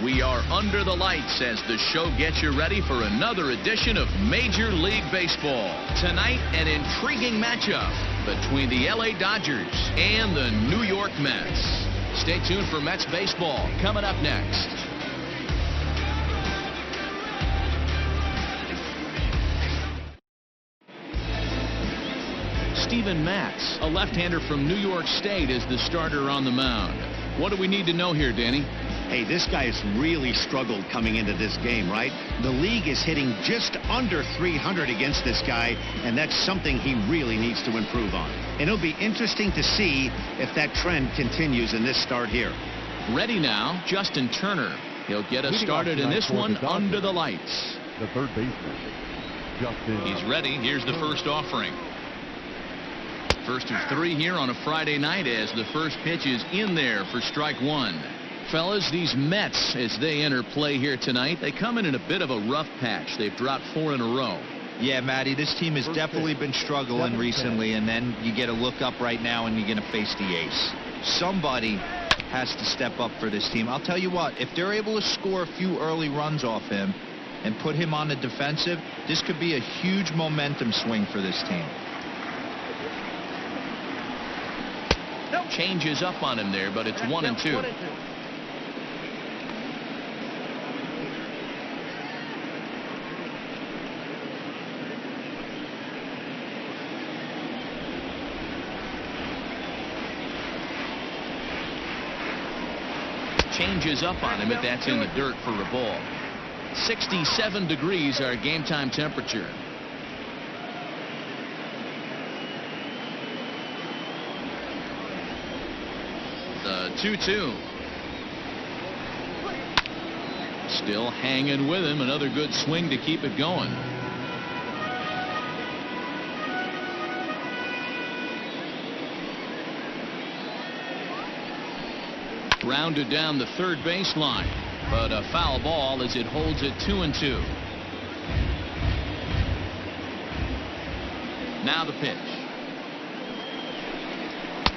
We are under the lights as the show gets you ready for another edition of Major League Baseball. Tonight, an intriguing matchup between the LA Dodgers and the New York Mets. Stay tuned for Mets baseball coming up next. Steven Matz, a left-hander from New York State, is the starter on the mound. What do we need to know here, Danny? Hey, this guy has really struggled coming into this game, right? The league is hitting just under 300 against this guy, and that's something he really needs to improve on. And it'll be interesting to see if that trend continues in this start here. Ready now, Justin Turner. He'll get us started in this one under the lights. The third baseman, Justin. He's ready. Here's the first offering. First of three here on a Friday night as the first pitch is in there for strike one. Fellas, these Mets, as they enter play here tonight, they come in a bit of a rough patch. They've dropped 4 in a row. Yeah, Matty, this team has definitely been struggling recently, and then you get a look up right now and you're going to face the ace. Somebody has to step up for this team. I'll tell you what, if they're able to score a few early runs off him and put him on the defensive, this could be a huge momentum swing for this team. Changes up on him there, but it's 1-2. Changes up on him, but that's in the dirt for a ball. 67 degrees our game time temperature. The 2-2. Still hanging with him. Another good swing to keep it going. Rounded down the third baseline, but a foul ball as it holds it 2-2. Now the pitch.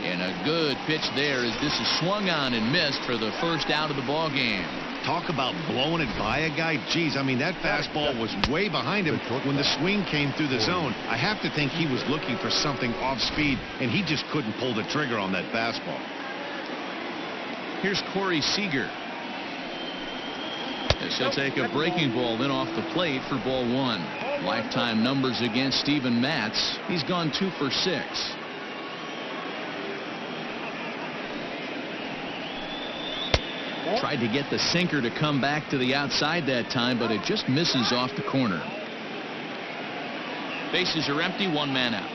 And a good pitch there as this is swung on and missed for the first out of the ball game. Talk about blowing it by a guy. Geez, I mean, that fastball was way behind him when the swing came through the zone. I have to think he was looking for something off speed, and he just couldn't pull the trigger on that fastball. Here's Corey Seager. This will take a breaking ball then off the plate for ball one. Lifetime numbers against Steven Matz. He's gone 2 for 6. Tried to get the sinker to come back to the outside that time, but it just misses off the corner. Bases are empty, 1 man out.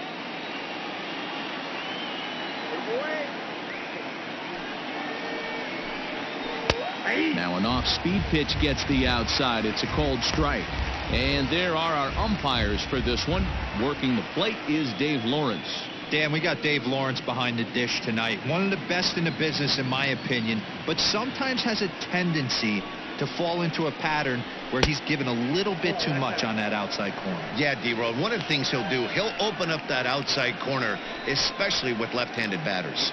Now an off-speed pitch gets the outside. It's a cold strike. And there are our umpires for this one. Working the plate is Dave Lawrence. Dan, we got Dave Lawrence behind the dish tonight. One of the best in the business, in my opinion, but sometimes has a tendency to fall into a pattern where he's given a little bit too much on that outside corner. Yeah, D-Road, one of the things he'll do, he'll open up that outside corner, especially with left-handed batters.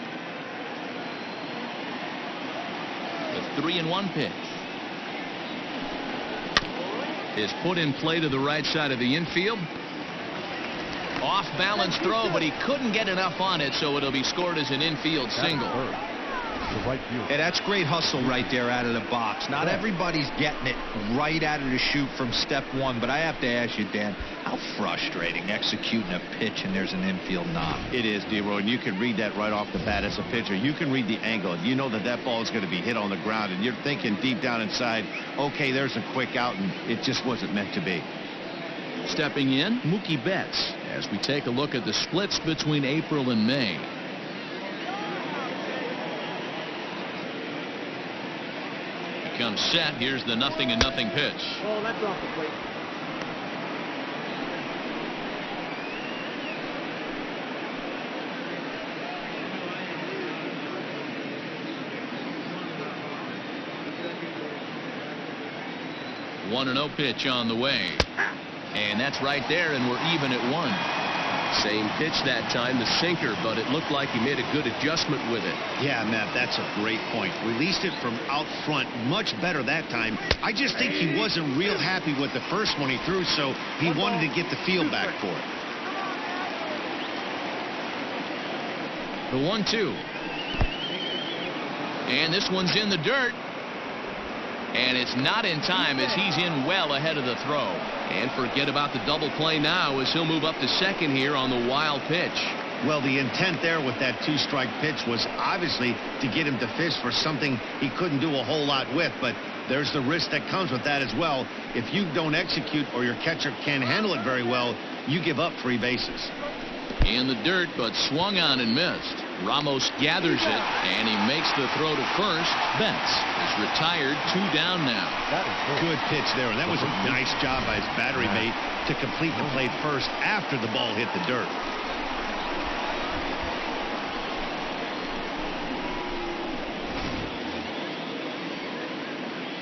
The 3-1 pitch is put in play to the right side of the infield. Off balance throw, but he couldn't get enough on it, so it'll be scored as an infield single. Yeah, that's great hustle right there out of the box. Not everybody's getting it right out of the chute from step one, but I have to ask you, Dan, how frustrating executing a pitch and there's an infield knock. It is, D-Roy, and you can read that right off the bat as a pitcher. You can read the angle. You know that that ball is going to be hit on the ground, and you're thinking deep down inside, okay, there's a quick out, and it just wasn't meant to be. Stepping in, Mookie Betts, as we take a look at the splits between April and May. He comes set. Here's the 0-0 pitch. Oh, that's off the plate. One 1-0 pitch on the way. And that's right there, and we're even at 1. Same pitch that time, the sinker, but it looked like he made a good adjustment with it. Yeah, Matt, that's a great point. Released it from out front much better that time. I just think he wasn't real happy with the first one he threw, so he wanted to get the feel back for it. The 1-2. And this one's in the dirt. And it's not in time as he's in well ahead of the throw. And forget about the double play now as he'll move up to second here on the wild pitch. Well, the intent there with that two-strike pitch was obviously to get him to fish for something he couldn't do a whole lot with, but there's the risk that comes with that as well. If you don't execute or your catcher can't handle it very well, you give up 3 bases. In the dirt, but swung on and missed. Ramos gathers it, and he makes the throw to first. Matz is retired, 2 down now. Good pitch there, and that was a nice job by his battery mate to complete the play first after the ball hit the dirt.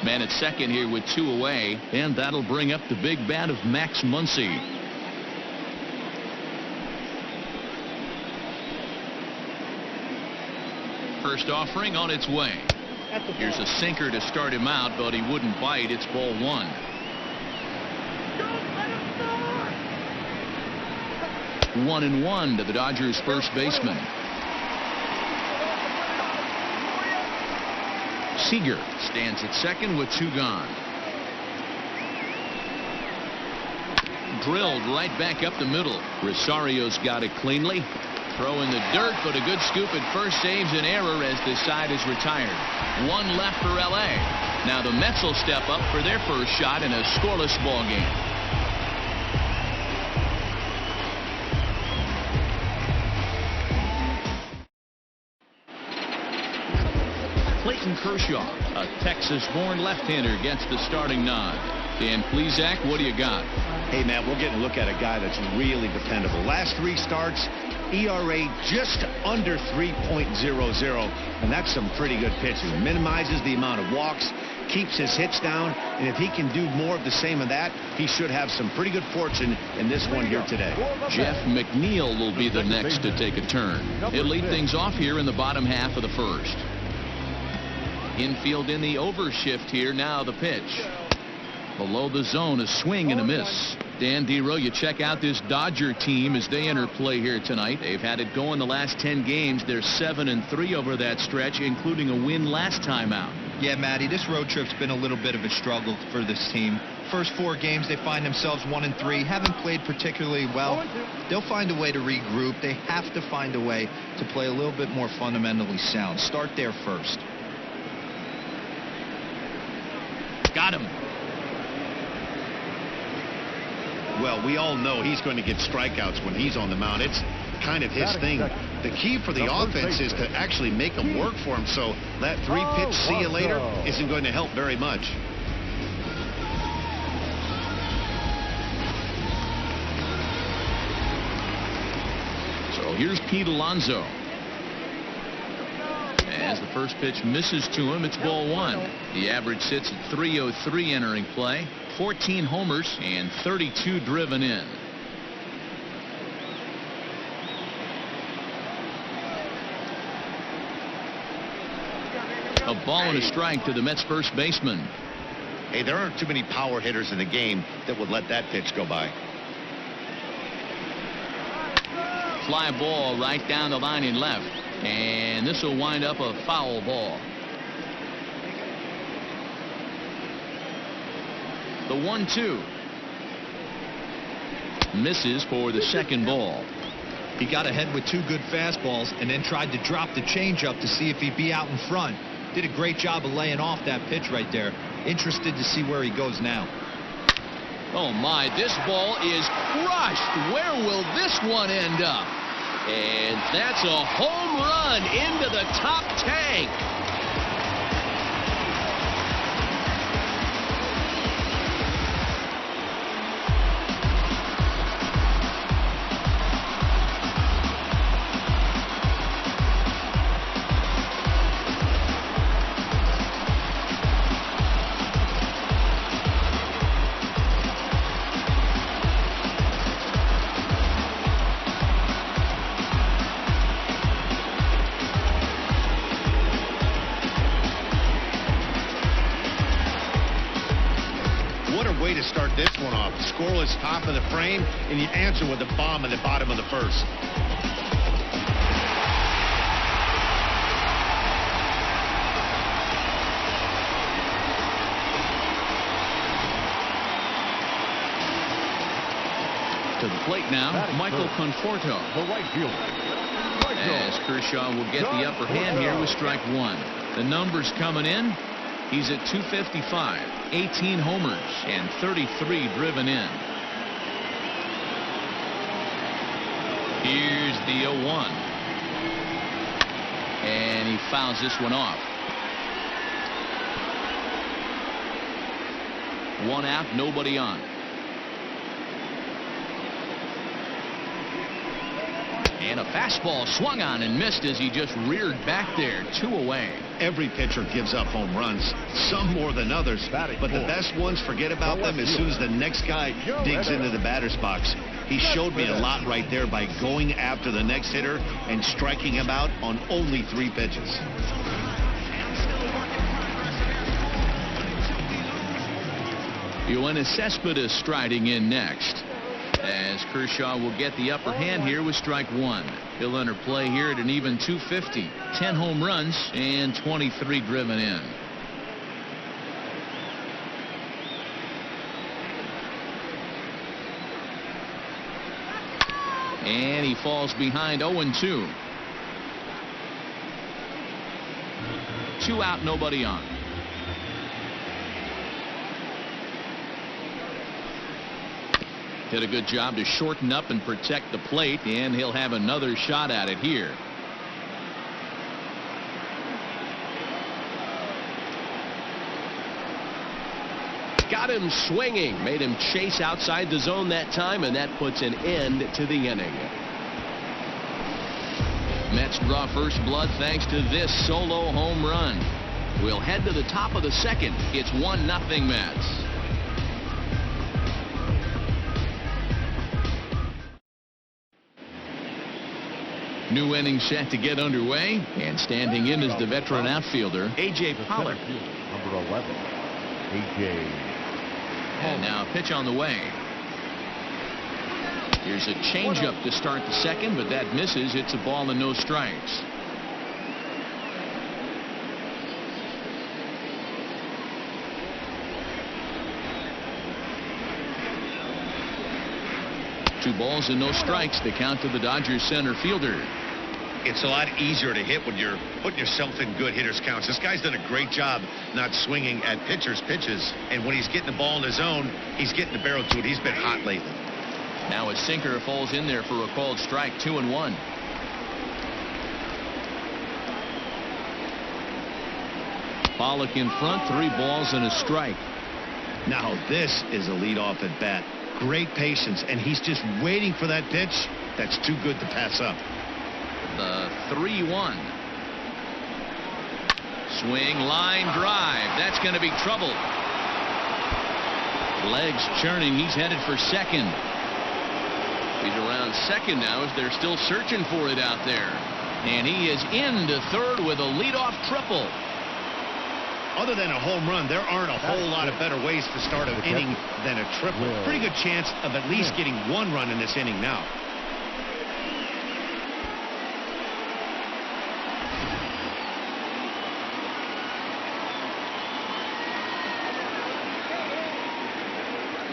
Man at second here with 2 away, and that'll bring up the big bat of Muncie. First offering on its way. Here's a sinker to start him out, but he wouldn't bite. It's ball 1. One and 1 to the Dodgers first baseman. Seager stands at second with 2 gone. Drilled right back up the middle. Rosario's got it cleanly. Throw in the dirt, but a good scoop at first saves an error as this side is retired. 1 left for L.A. Now the Mets will step up for their first shot in a scoreless ball game. Clayton Kershaw, a Texas-born left-hander, gets the starting nod. Dan Plesac, what do you got? Hey, Matt, we're getting a look at a guy that's really dependable. Last 3 starts, ERA just under 3.00, and that's some pretty good pitching. Minimizes the amount of walks, keeps his hits down, and if he can do more of the same of that, he should have some pretty good fortune in this one here today. Jeff McNeil will be the next to take a turn. He'll lead things off here in the bottom half of the first. Infield in the overshift here. Now the pitch. Below the zone, a swing and a miss. Dan Dero, you check out this Dodger team as they enter play here tonight. They've had it going the last 10 games. They're 7-3 over that stretch, including a win last time out. Yeah, Matty, this road trip's been a little bit of a struggle for this team. First 4 games, they find themselves 1-3. Haven't played particularly well. They'll find a way to regroup. They have to find a way to play a little bit more fundamentally sound. Start there first. Got him. Well, we all know he's going to get strikeouts when he's on the mound. It's kind of his thing. The key for the offense is to actually make them work for him, so that 3-pitch see you later isn't going to help very much. So here's Pete Alonso. As the first pitch misses to him, it's ball 1. The average sits at .303 entering play. 14 homers and 32 driven in. A ball and a strike to the Mets first baseman. Hey, there aren't too many power hitters in the game that would let that pitch go by. Fly ball right down the line in left. And this will wind up a foul ball. The 1-2. Misses for the second ball. He got ahead with 2 good fastballs and then tried to drop the changeup to see if he'd be out in front. Did a great job of laying off that pitch right there. Interested to see where he goes now. Oh my, this ball is crushed. Where will this one end up? And that's a home run into the top tank. start this one off. Scoreless top of the frame, and you answer with a bomb in the bottom of the first. To the plate now, Michael Conforto. The right fielder. As Kershaw will get the upper hand here with strike one. The numbers coming in. He's at 255, 18 homers, and 33 driven in. Here's the 0-1. And he fouls this one off. 1 out, nobody on. And a fastball swung on and missed as he just reared back there. 2 away. Every pitcher gives up home runs, some more than others, but the best ones forget about them as soon as the next guy digs into the batter's box. He showed me a lot right there by going after the next hitter and striking him out on only 3 pitches. Yoenis Cespedes striding in next, as Kershaw will get the upper hand here with strike one. He'll enter play here at an even 250, 10 home runs and 23 driven in. And he falls behind 0-2. 2 out, nobody on. Did a good job to shorten up and protect the plate, and he'll have another shot at it here. Got him swinging, made him chase outside the zone that time, and that puts an end to the inning. Mets draw first blood thanks to this solo home run. We'll head to the top of the second. It's 1-0 Mets. New inning set to get underway, and standing in is the veteran outfielder, A.J. Pollock. Number 11, A.J. And now a pitch on the way. Here's a changeup to start the second, but that misses. It's a ball and no strikes. Two balls and no strikes. The count to the Dodgers center fielder. It's a lot easier to hit when you're putting yourself in good hitters' counts. This guy's done a great job not swinging at pitchers' pitches. And when he's getting the ball in his zone, he's getting the barrel to it. He's been hot lately. Now a sinker falls in there for a called strike. 2-1. Pollock in front. 3 balls and a strike. Now this is a leadoff at bat. Great patience, and he's just waiting for that pitch. That's too good to pass up. The 3-1. Swing, line drive. That's going to be trouble. Legs churning. He's headed for second. He's around second now as they're still searching for it out there. And he is into third with a leadoff triple. Other than a home run, there aren't a whole lot of better ways to start an inning than a triple. Pretty good chance of at least getting 1 run in this inning now.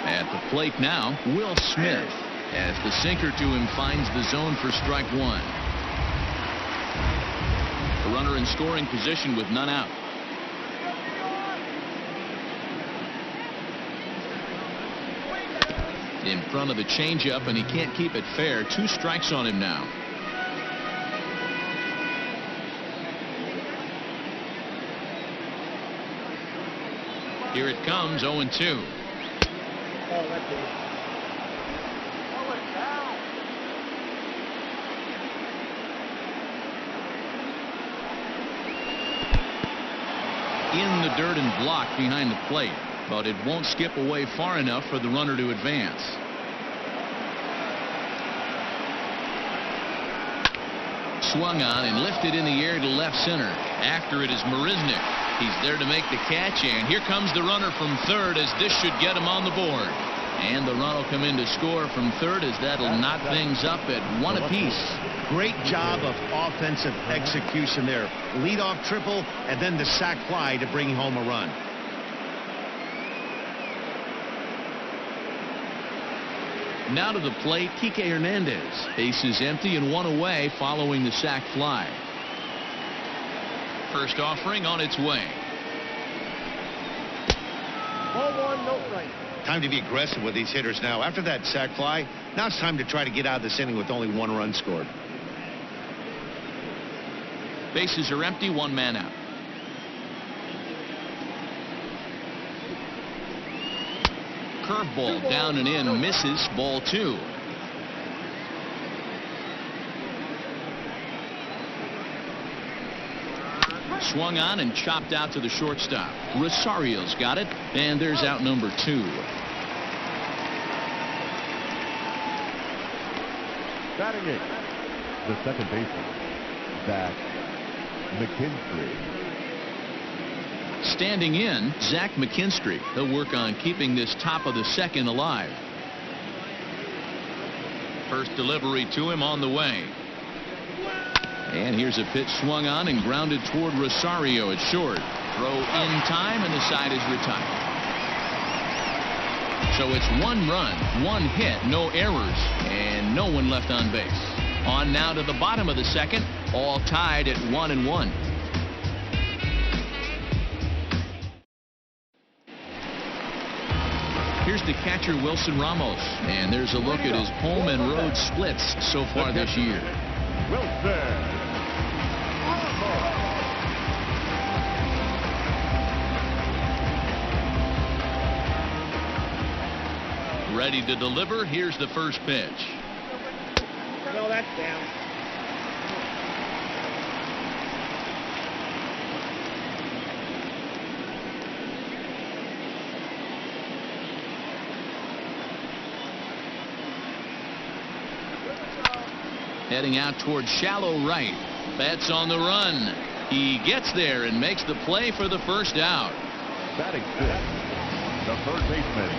At the plate now, Will Smith, as the sinker to him finds the zone for strike one. A runner in scoring position with none out. In front of the changeup, and he can't keep it fair. 2 strikes on him now. Here it comes, 0-2. In the dirt and blocked behind the plate, but it won't skip away far enough for the runner to advance. Swung on and lifted in the air to left center. After it is Marisnick. He's there to make the catch, and here comes the runner from third as this should get him on the board. And the run will come in to score from third as that'll knock things up at 1 apiece. Great job of offensive execution there. Leadoff triple and then the sac fly to bring home a run. Now to the plate, Kike Hernandez. Base is empty and 1 away following the sac fly. First offering on its way. Ball 1, no strike. Time to be aggressive with these hitters now. After that sac fly, now it's time to try to get out of this inning with only 1 run scored. Bases are empty, 1 man out. Curveball down and in, misses, ball 2. Swung on and chopped out to the shortstop. Rosario's got it, and there's out number 2. Batting it, the second baseman, Zach McKinstry. Standing in, Zach McKinstry. He'll work on keeping this top of the second alive. First delivery to him on the way. And here's a pitch swung on and grounded toward Rosario at short. Throw in time, and the side is retired. So it's 1 run, 1 hit, no errors, and no one left on base. On now to the bottom of the second, all tied at 1-1. Here's the catcher, Wilson Ramos, and there's a look at his home and road splits so far this year. Wilson. Ready to deliver. Here's the first pitch. No, that's down. Heading out toward shallow right. Betts on the run. He gets there and makes the play for the first out. Batting 6, the third baseman,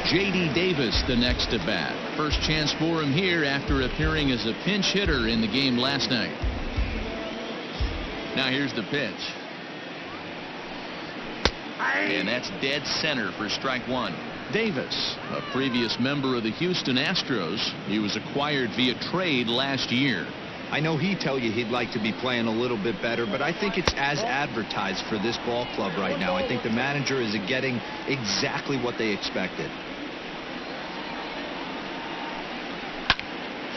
J.D. Davis the next to bat. First chance for him here after appearing as a pinch hitter in the game last night. Now here's the pitch. And that's dead center for strike 1. Davis, a previous member of the Houston Astros. He was acquired via trade last year. I know he'd tell you he'd like to be playing a little bit better, but I think it's as advertised for this ball club right now. I think the manager is getting exactly what they expected.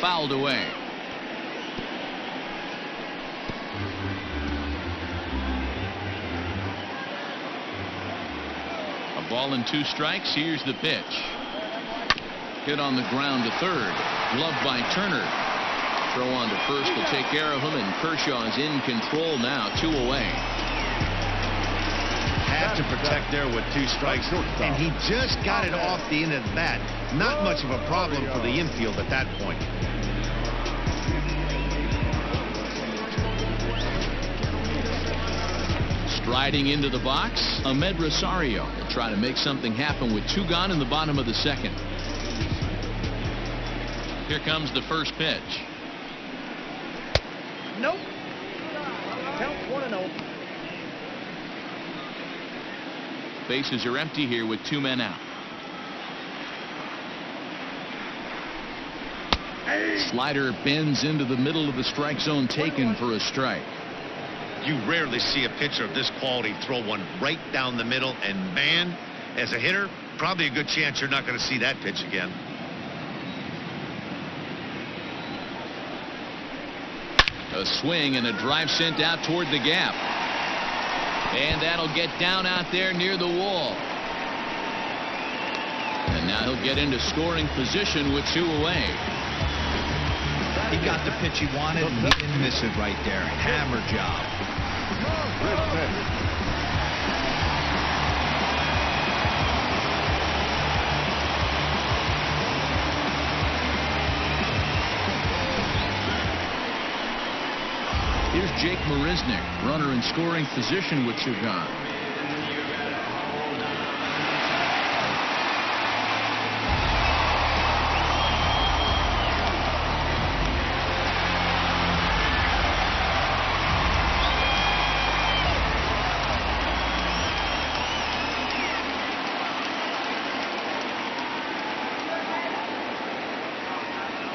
Fouled away. A ball and 2 strikes. Here's the pitch. Hit on the ground to third. Gloved by Turner. Throw on to first to take care of him, and Kershaw is in control now, 2 away. Had to protect there with 2 strikes, and he just got it off the end of the bat. Not much of a problem for the infield at that point. Striding into the box, Ahmed Rosario will try to make something happen with 2 gone in the bottom of the second. Here comes the first pitch. Nope. Count 1-0. Bases are empty here with 2 men out. Slider bends into the middle of the strike zone, taken for a strike. You rarely see a pitcher of this quality throw one right down the middle, and man, as a hitter, probably a good chance you're not going to see that pitch again. A swing and a drive sent out toward the gap. And that'll get down out there near the wall. And now he'll get into scoring position with 2 away. He got the pitch he wanted, and he didn't miss it right there. Hammer job. Here's Jake Marisnick, runner in scoring position with UConn.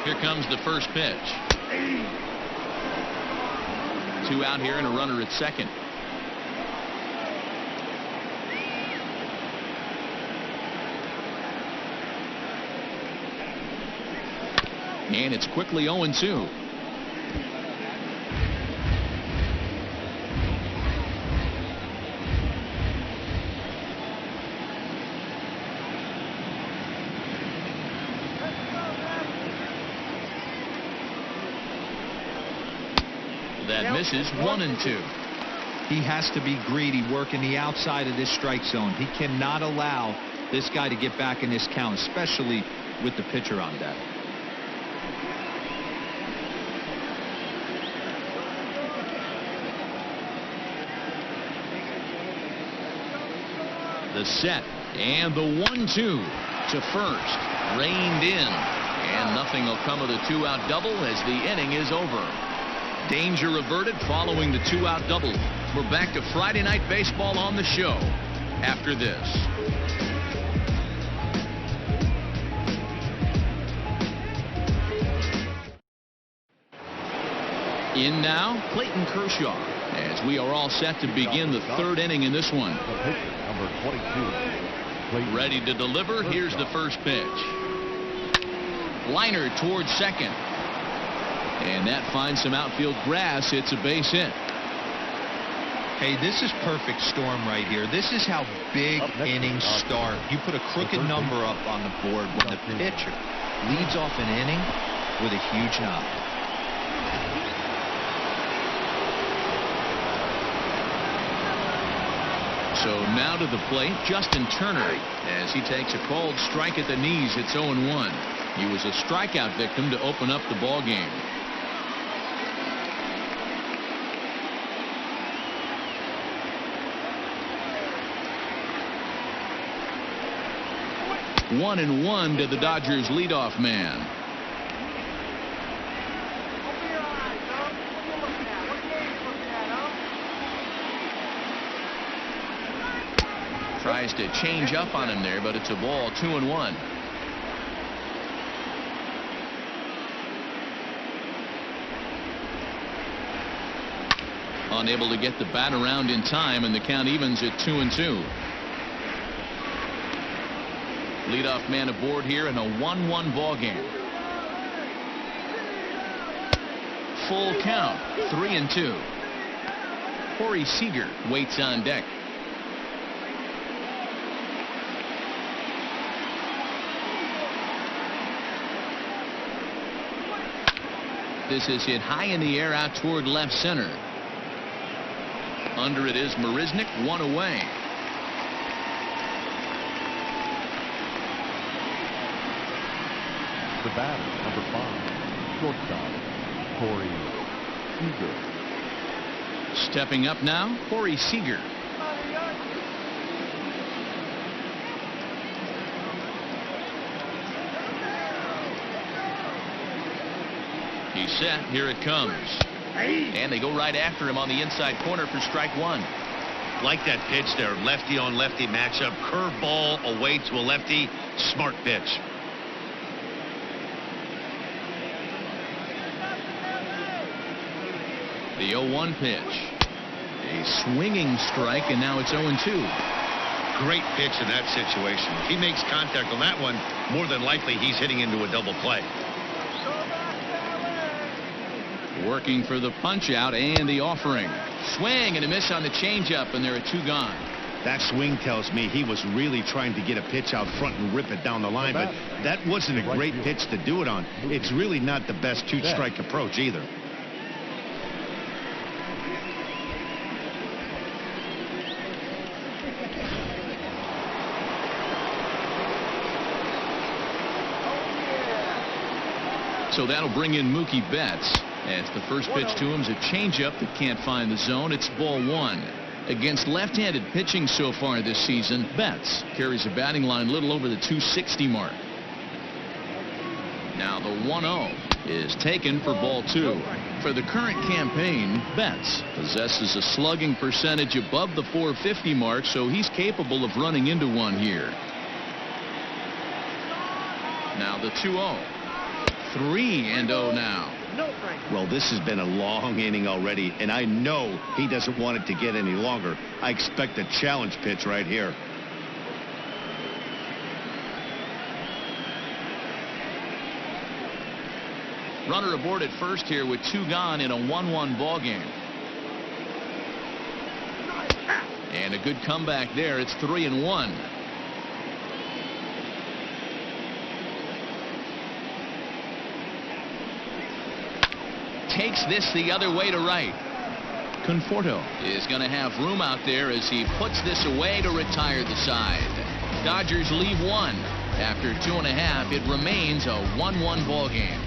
Here comes the first pitch. 2 out here and a runner at second. And it's quickly 0-2. That misses. 1-2. He has to be greedy, working the outside of this strike zone. He cannot allow this guy to get back in this count, especially with the pitcher on deck. The set and the 1-2 to first. Reined in. And nothing will come of the 2-out double as the inning is over. Danger averted following the 2-out double. We're back to Friday Night Baseball on the show after this. In now, Clayton Kershaw, as we are all set to begin the third inning in this one. Number 22. Ready to deliver. Here's the first pitch. Liner towards second. And that finds some outfield grass. It's a base hit. Hey, this is perfect storm right here. This is how big innings start. You put a crooked number up on the board when the pitcher leads off an inning with a huge knock. So now to the plate, Justin Turner, as he takes a called strike at the knees. It's 0-1. He was a strikeout victim to open up the ball game. One and one to the Dodgers leadoff man. Tries to change up on him there, but it's a ball. 2-1. Unable to get the bat around in time, and the count evens at 2-2. Leadoff man aboard here in a 1-1 ball game. Full count. 3-2. Corey Seager waits on deck. This is hit high in the air out toward left center. Under it is Marisnick, one away. The batter, number 5, shortstop, Corey Seager. Stepping up now, Corey Seager. He's set. Here it comes. And they go right after him on the inside corner for strike one. Like that pitch there, lefty on lefty matchup, curveball away to a lefty, smart pitch. The 0-1 pitch. A swinging strike, and now it's 0-2. Great pitch in that situation. If he makes contact on that one, more than likely he's hitting into a double play. Working for the punch out and the offering. Swing and a miss on the changeup, and there are 2 gone. That swing tells me he was really trying to get a pitch out front and rip it down the line, but that wasn't a great pitch to do it on. It's really not the best 2-strike approach either. So that'll bring in Mookie Betts. As the first pitch to him is a changeup that can't find the zone. It's ball one. Against left-handed pitching so far this season, Matz carries a batting line a little over the 260 mark. Now the 1-0 is taken for ball two. For the current campaign, Matz possesses a slugging percentage above the 450 mark, so he's capable of running into one here. Now the 2-0. 3-0 now. Well, this has been a long inning already, and I know he doesn't want it to get any longer. I expect a challenge pitch right here. Runner aboard at first here with two gone in a 1-1 ball game. And a good comeback there. It's 3-1. Takes this the other way to right. Conforto is going to have room out there as he puts this away to retire the side. Dodgers leave one. After 2.5, it remains a 1-1 ball game.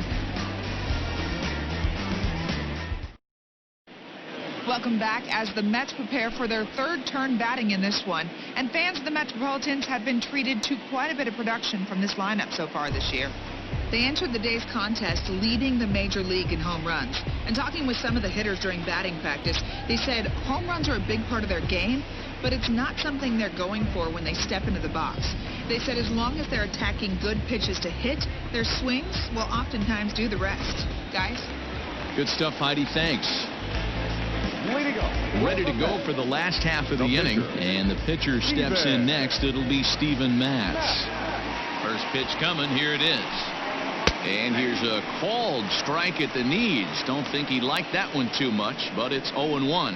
Welcome back as the Mets prepare for their third turn batting in this one. And fans of the Metropolitans have been treated to quite a bit of production from this lineup so far this year. They entered the day's contest leading the major league in home runs. And talking with some of the hitters during batting practice, they said home runs are a big part of their game, but it's not something they're going for when they step into the box. They said as long as they're attacking good pitches to hit, their swings will oftentimes do the rest. Guys? Good stuff, Heidi. Thanks. Ready to go for the last half of the inning, and the pitcher steps in next. It'll be Steven Matz. First pitch coming. Here it is. And here's a called strike at the knees. Don't think he liked that one too much, but it's 0-1.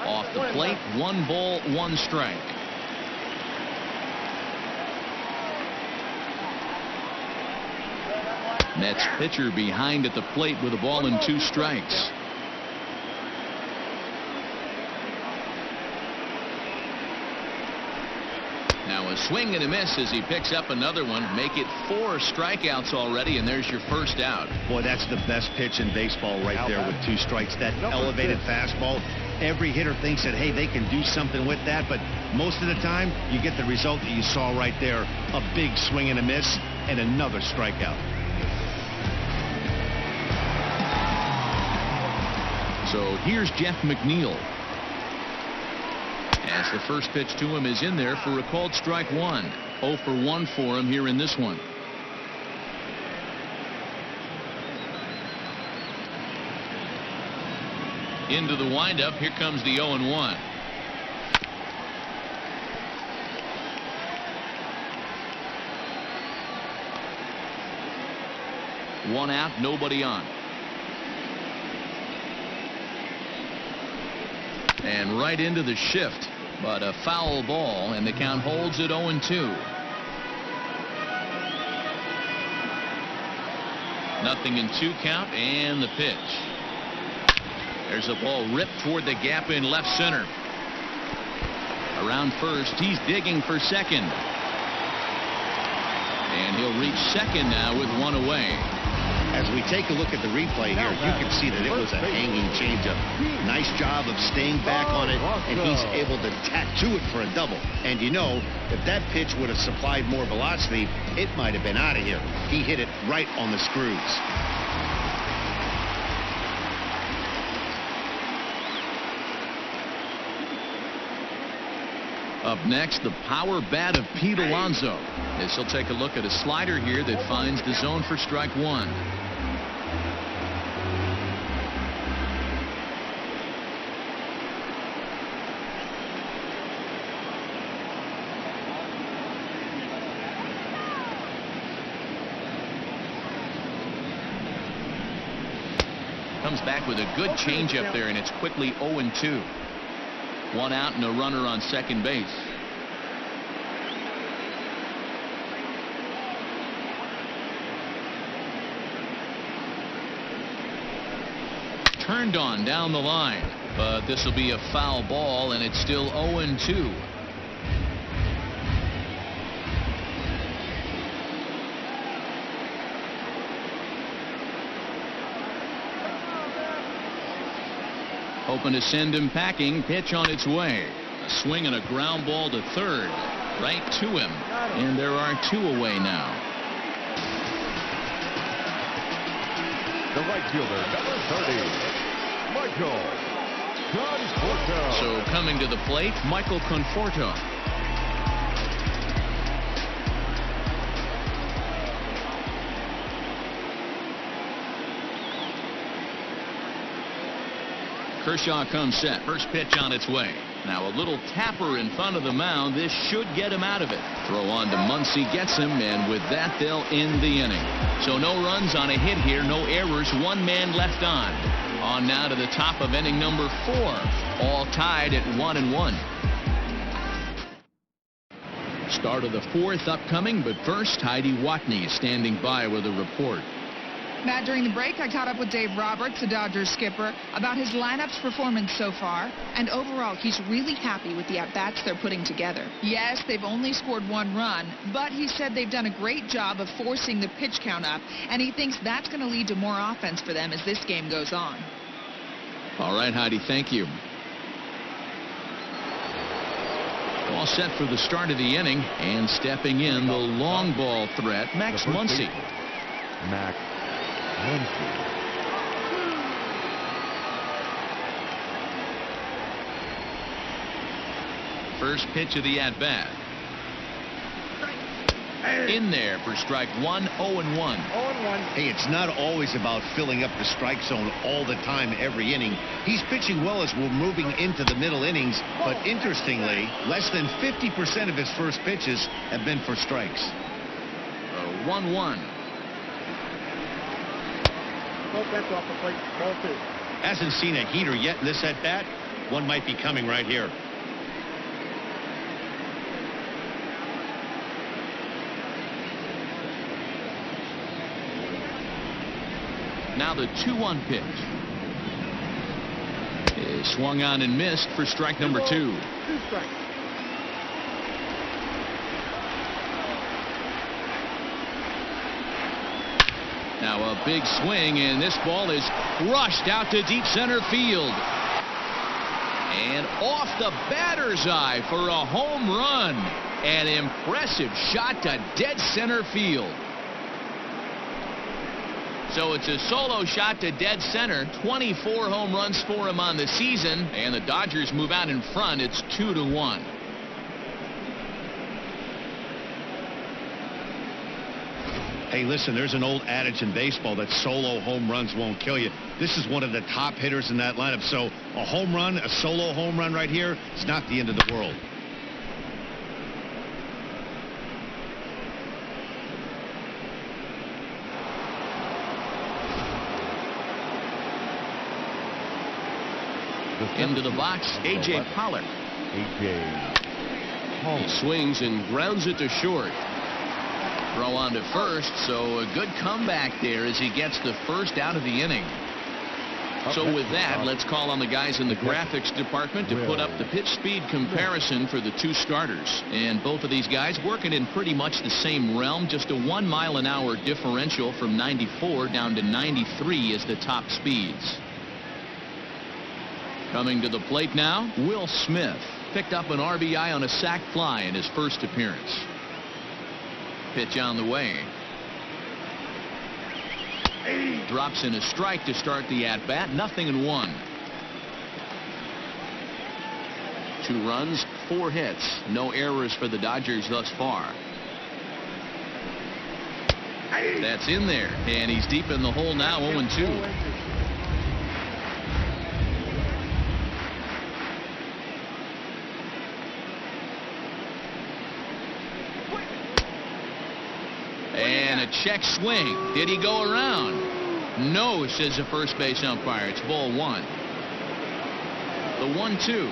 Off the plate, 1 ball, 1 strike. Mets pitcher behind at the plate with a ball and 2 strikes. Now a swing and a miss as he picks up another one. Make it 4 strikeouts already, and there's your first out. Boy, that's the best pitch in baseball right there with 2 strikes. That elevated fastball. Every hitter thinks that, hey, they can do something with that, but most of the time you get the result that you saw right there. A big swing and a miss and another strikeout. So here's Jeff McNeil. As the first pitch to him is in there for a called strike 1. 0 for 1 for him here in this one. Into the windup. Here comes the 0-1. One out, nobody on. And right into the shift, but a foul ball, and the count holds at 0-2. Nothing in 2 count, and the pitch. There's a ball ripped toward the gap in left center. Around first, he's digging for second. And he'll reach second now with 1 away. As we take a look at the replay here, you can see that it was a hanging changeup. Nice job of staying back on it, and he's able to tattoo it for a double. And you know, if that pitch would have supplied more velocity, it might have been out of here. He hit it right on the screws. Up next, the power bat of Pete Alonso. As he'll take a look at a slider here that finds the zone for strike 1. Comes back with a good changeup there, and it's quickly 0-2. 1 out and a runner on second base. Turned on down the line. But this will be a foul ball, and it's still 0-2. Hoping to send him packing. Pitch on its way. A swing and a ground ball to third. Right to him. And there are 2 away now. The right fielder, number 30, Michael Conforto. So coming to the plate, Michael Conforto. Kershaw comes set. First pitch on its way. Now a little tapper in front of the mound. This should get him out of it. Throw on to Muncie gets him, and with that they'll end the inning. So no runs on a hit here, no errors, 1 man left on. On now to the top of inning number 4. All tied at 1-1. Start of the 4th upcoming, but first Heidi Watney is standing by with a report. Matt, during the break, I caught up with Dave Roberts, the Dodgers skipper, about his lineup's performance so far. And overall, he's really happy with the at-bats they're putting together. Yes, they've only scored 1 run, but he said they've done a great job of forcing the pitch count up, and he thinks that's going to lead to more offense for them as this game goes on. All right, Heidi, thank you. All set for the start of the inning, and stepping in the long ball threat, Max Muncie. Max Muncie. First pitch of the at-bat. In there for strike 1, 0-1. 0-1. Hey, it's not always about filling up the strike zone all the time every inning. He's pitching well as we're moving into the middle innings, but interestingly, less than 50% of his first pitches have been for strikes. 1-1. Both that's off the plate. Ball 2. Hasn't seen a heater yet in this at-bat. One might be coming right here. Now the 2-1 pitch is swung on and missed for strike number 2. 2 strikes. Now a big swing, and this ball is crushed out to deep center field. And off the batter's eye for a home run. An impressive shot to dead center field. So it's a solo shot to dead center. 24 home runs for him on the season, and the Dodgers move out in front. It's 2-1. Hey, listen, there's an old adage in baseball that solo home runs won't kill you. This is one of the top hitters in that lineup. So a home run, a solo home run right here, is not the end of the world. Into the box, A.J. Pollard. A.J. He swings and grounds it to short. Throw on to first, so a good comeback there as he gets the first out of the inning. So with that, let's call on the guys in the graphics department to put up the pitch speed comparison for the 2 starters. And both of these guys working in pretty much the same realm. Just a 1 mile an hour differential from 94 down to 93 is the top speeds. Coming to the plate now, Will Smith picked up an RBI on a sac fly in his first appearance. Pitch on the way. Drops in a strike to start the at-bat. 0-1. 2 runs, 4 hits. No errors for the Dodgers thus far. That's in there, and he's deep in the hole now. 0-2. And a check swing. Did he go around? No, says the first base umpire. It's ball 1. The 1-2.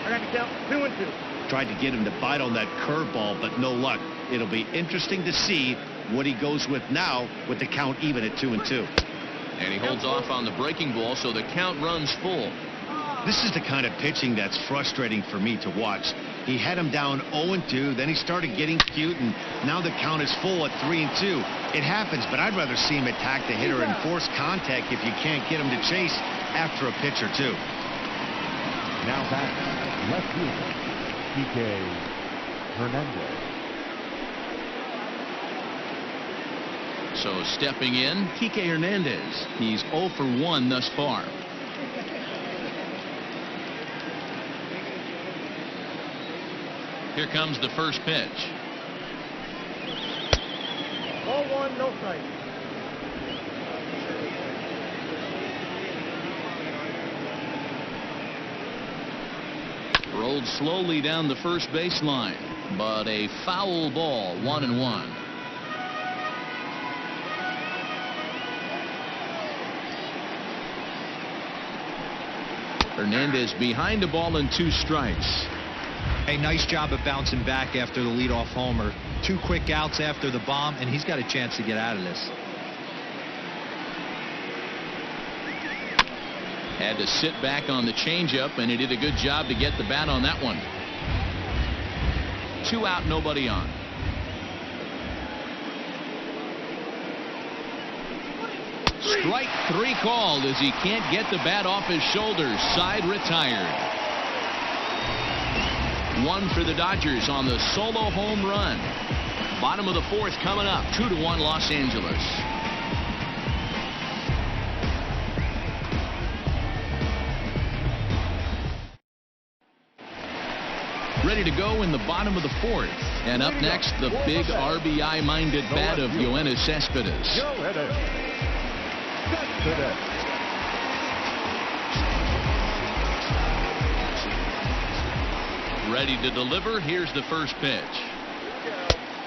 I got to count 2-2. Tried to get him to bite on that curveball, but no luck. It'll be interesting to see what he goes with now with the count even at 2-2. And he holds off on the breaking ball, so the count runs full. This is the kind of pitching that's frustrating for me to watch. He had him down 0-2, then he started getting cute, and now the count is full at 3-2. It happens, but I'd rather see him attack the hitter and force contact if you can't get him to chase after a pitch or two. Now back, left fielder, Kike Hernandez. So stepping in, Kike Hernandez. He's 0 for 1 thus far. Here comes the first pitch. Ball 1, no strike. Rolled slowly down the first baseline, but a foul ball, 1-1. Hernandez behind the ball and 2 strikes. A nice job of bouncing back after the leadoff homer. 2 quick outs after the bomb, and he's got a chance to get out of this. Had to sit back on the changeup, and he did a good job to get the bat on that one. 2 out, nobody on. Strike 3 called as he can't get the bat off his shoulders. Side retired. 1 for the Dodgers on the solo home run. Bottom of the 4th coming up. 2-1 Los Angeles. Ready to go in the bottom of the 4th. And up next, the big RBI-minded bat of Yoenis Cespedes. Ready to deliver. Here's the first pitch.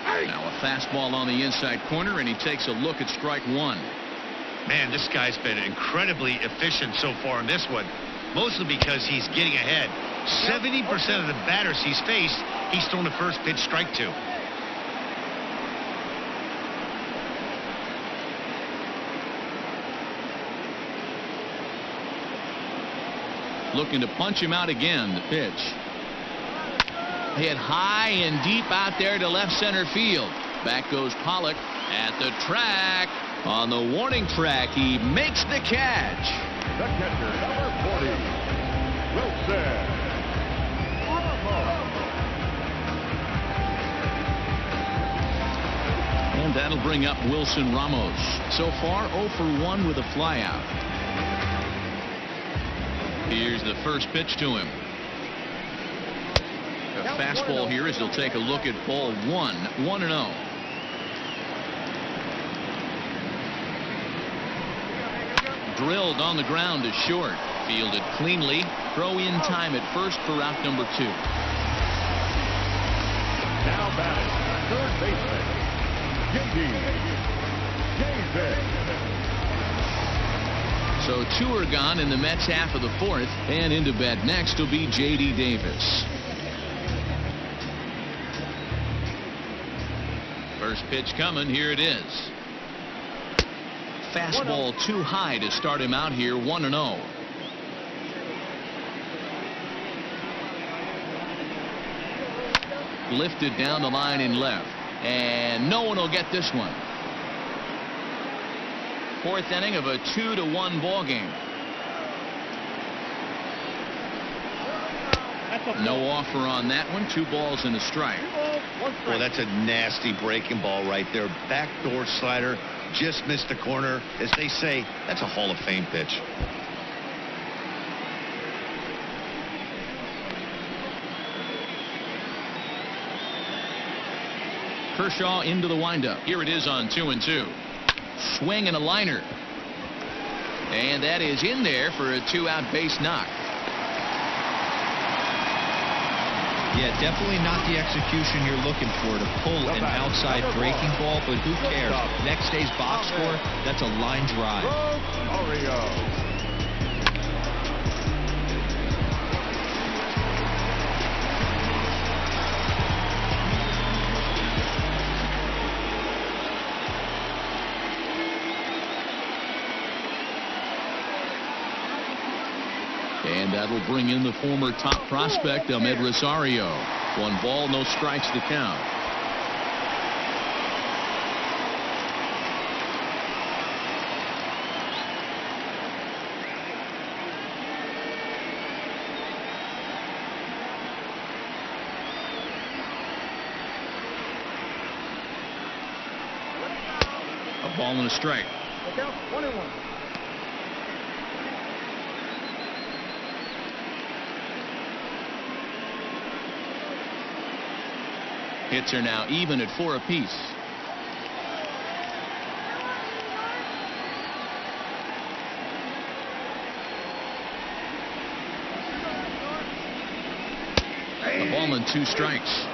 Now a fastball on the inside corner, and he takes a look at strike 1. Man, this guy's been incredibly efficient so far in this one, mostly because he's getting ahead. 70% of the batters he's faced, he's thrown the first pitch, strike 2. Looking to punch him out again. The pitch. Hit high and deep out there to left center field. Back goes Pollock at the track. On the warning track, he makes the catch. The catcher, number 40, Wilson Ramos. And that'll bring up Wilson Ramos. So far, 0 for 1 with a flyout. Here's the first pitch to him. A fastball here as he'll take a look at ball 1, 1-0. Drilled on the ground to short. Fielded cleanly. Throw in time at first for out number 2. Now batting, third baseman, J.D. Davis. So 2 are gone in the Mets half of the 4th, and into bat next will be J.D. Davis. First pitch coming. Here it is. Fastball too high to start him out here. 1-0. Lifted down the line in left, and no one will get this one. 4th inning of a 2-1 ball game. No offer on that one. 2 balls and a strike. Well, that's a nasty breaking ball right there. Backdoor slider, just missed the corner. As they say, that's a Hall of Fame pitch. Kershaw into the windup. Here it is on 2-2. Swing and a liner. And that is in there for a 2-out base knock. Yeah, definitely not the execution you're looking for to pull an outside breaking ball, but who cares? Next day's box score, that's a line drive. And that will bring in the former top prospect, Ahmed Rosario. 1 ball, no strikes to count. A ball and a strike. Look out, 1-1. Hits are now even at 4 apiece. A ball and 2 strikes.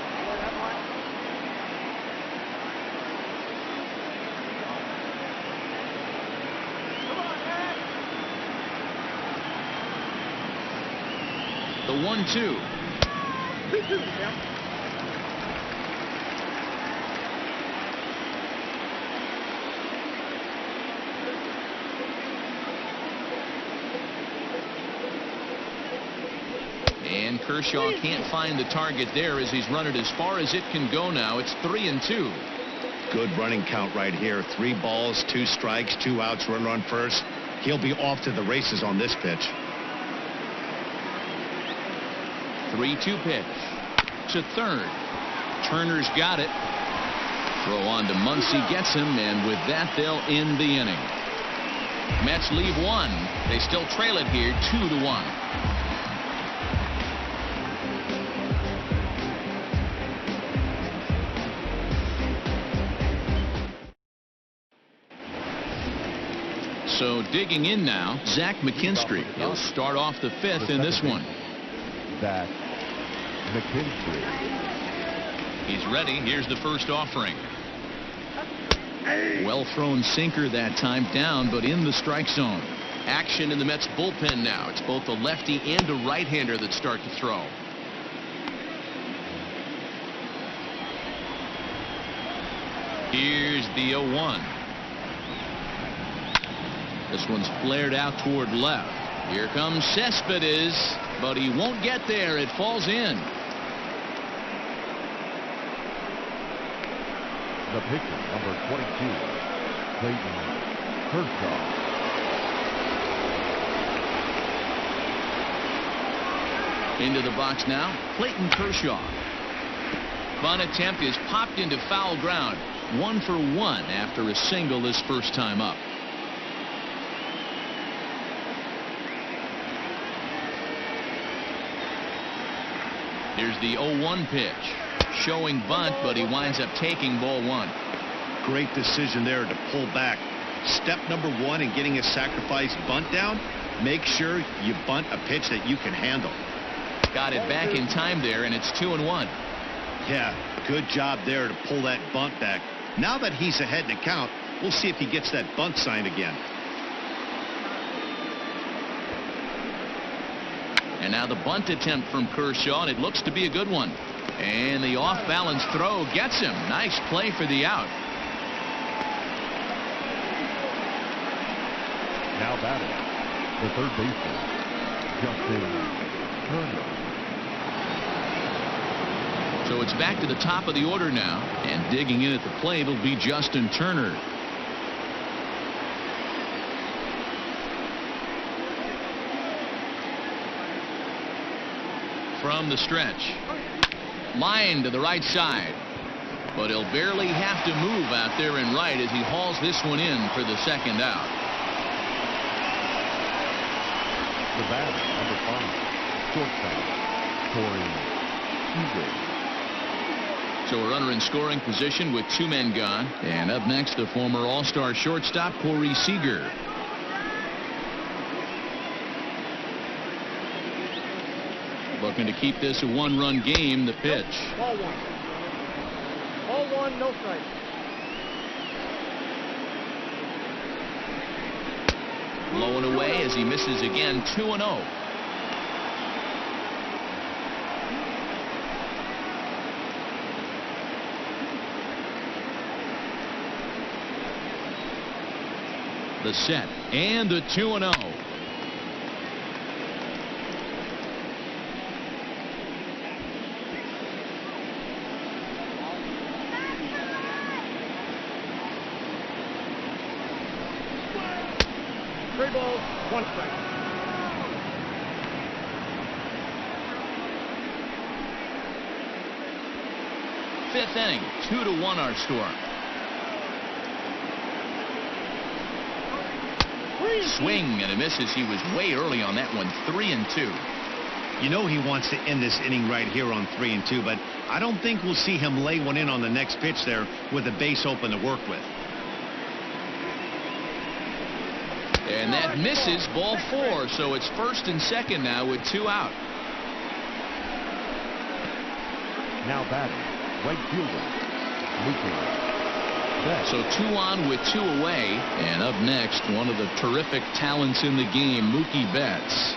The 1-2. And Kershaw can't find the target there as he's run it as far as it can go now. It's 3-2. Good running count right here. 3 balls, 2 strikes, 2 outs, runner on first. He'll be off to the races on this pitch. 3-2 pitch to third. Turner's got it. Throw on to Muncie, gets him, and with that they'll end the inning. Mets leave 1. They still trail it here 2-1. So digging in now, Zach McKinstry. He'll start off the 5th in this one. Zach McKinstry. He's ready. Here's the first offering. Well thrown sinker that time, down but in the strike zone. Action in the Mets bullpen now. It's both a lefty and a right-hander that start to throw. Here's the 0-1. This one's flared out toward left. Here comes Cespedes, but he won't get there. It falls in. The pitcher, number 22, Clayton Kershaw. Into the box now, Clayton Kershaw. Bunt attempt is popped into foul ground. 1 for 1 after a single this first time up. Here's the 0-1 pitch. Showing bunt, but he winds up taking ball 1. Great decision there to pull back. Step number 1 in getting a sacrifice bunt down, make sure you bunt a pitch that you can handle. Got it back in time there, and it's 2-1. Yeah, good job there to pull that bunt back. Now that he's ahead in the count, we'll see if he gets that bunt sign again. And now the bunt attempt from Kershaw, and it looks to be a good one. And the off-balance throw gets him. Nice play for the out. Now batting, the third baseman, Justin Turner. So it's back to the top of the order now, and digging in at the plate will be Justin Turner. From the stretch. Line to the right side. But he'll barely have to move out there in right as he hauls this one in for the second out. The batter, number 5, shortstop, Corey Seager. So a runner in scoring position with 2 men gone. And up next, the former All-Star shortstop, Corey Seager. Looking to keep this a 1-run game. The pitch. Ball 1. Ball 1, no strike. Low and away as he misses again. 2-0. The set and the 2-0. balls, 1 strike. Fifth inning, 2-1 our score. Swing and a misses. He was way early on that one. 3-2. You know he wants to end this inning right here on 3-2, but I don't think we'll see him lay one in on the next pitch there with the base open to work with. And that misses, ball 4. So it's first and second now with 2 out. Now batting, right fielder, Muncie. So 2 on with 2 away. And up next, one of the terrific talents in the game, Mookie Betts.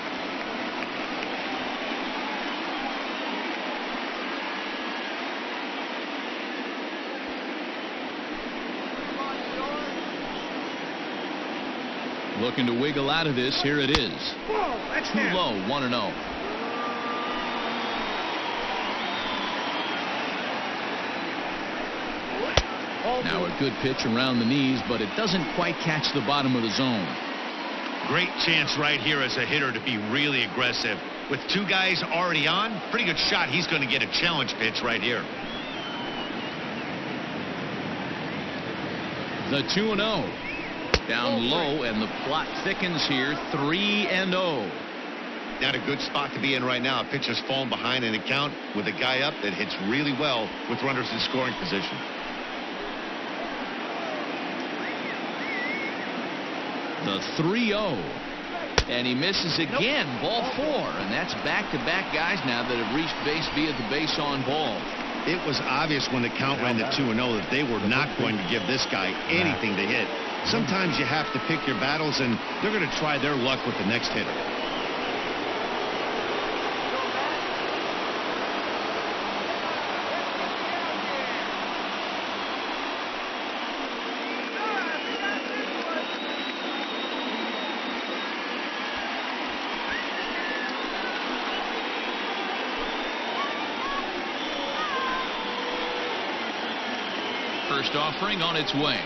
Looking to wiggle out of this. Here it is. Too low, 1-0. Now a good pitch around the knees, but it doesn't quite catch the bottom of the zone. Great chance right here as a hitter to be really aggressive. With 2 guys already on, pretty good shot. He's going to get a challenge pitch right here. The 2-0. Down low, and the plot thickens here. 3-0. Not a good spot to be in right now. A pitcher's falling behind in the count with a guy up that hits really well with runners in scoring position. The 3-0. And he misses again. Ball 4. And that's back-to-back guys now that have reached base via the base on ball. It was obvious when the count ran to 2-0 that they were not going to give this guy anything to hit. Sometimes you have to pick your battles, and they're going to try their luck with the next hitter. First offering on its way.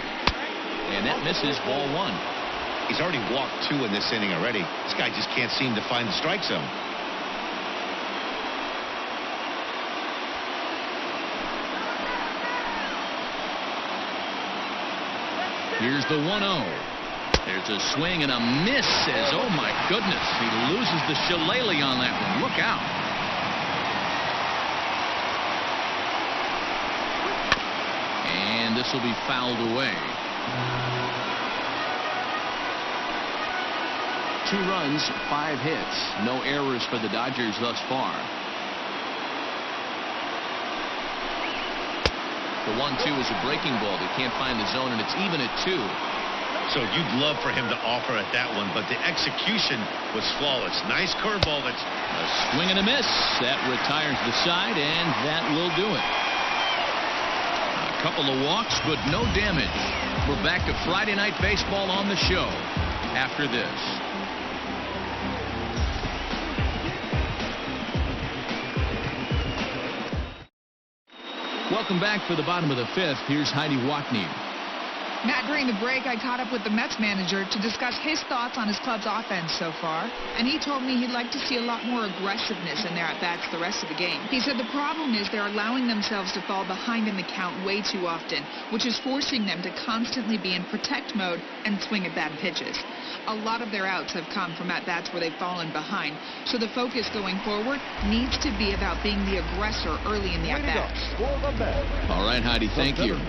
And that misses, ball 1. He's already walked 2 in this inning already. This guy just can't seem to find the strike zone. Here's the 1-0. There's a swing and a miss. Says, oh my goodness, he loses the shillelagh on that one. Look out. And this will be fouled away. 2 runs, 5 hits. No errors for the Dodgers thus far. The 1-2 is a breaking ball. They can't find the zone, and it's even at 2. So you'd love for him to offer at that one, but the execution was flawless. Nice curveball. That's a swing and a miss. That retires the side, and that will do it. A couple of walks, but no damage. We're back to Friday Night Baseball on the show after this. Welcome back for the bottom of the 5th. Here's Heidi Watney. Matt, during the break, I caught up with the Mets manager to discuss his thoughts on his club's offense so far, and he told me he'd like to see a lot more aggressiveness in their at-bats the rest of the game. He said the problem is they're allowing themselves to fall behind in the count way too often, which is forcing them to constantly be in protect mode and swing at bad pitches. A lot of their outs have come from at-bats where they've fallen behind, so the focus going forward needs to be about being the aggressor early in the at-bats. All right, Heidi, thank you.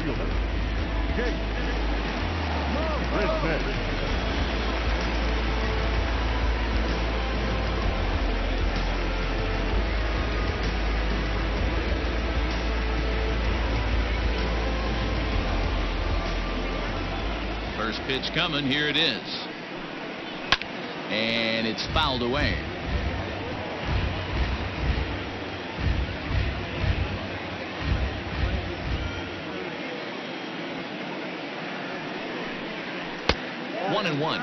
First pitch coming. Here it is. And it's fouled away. One and one.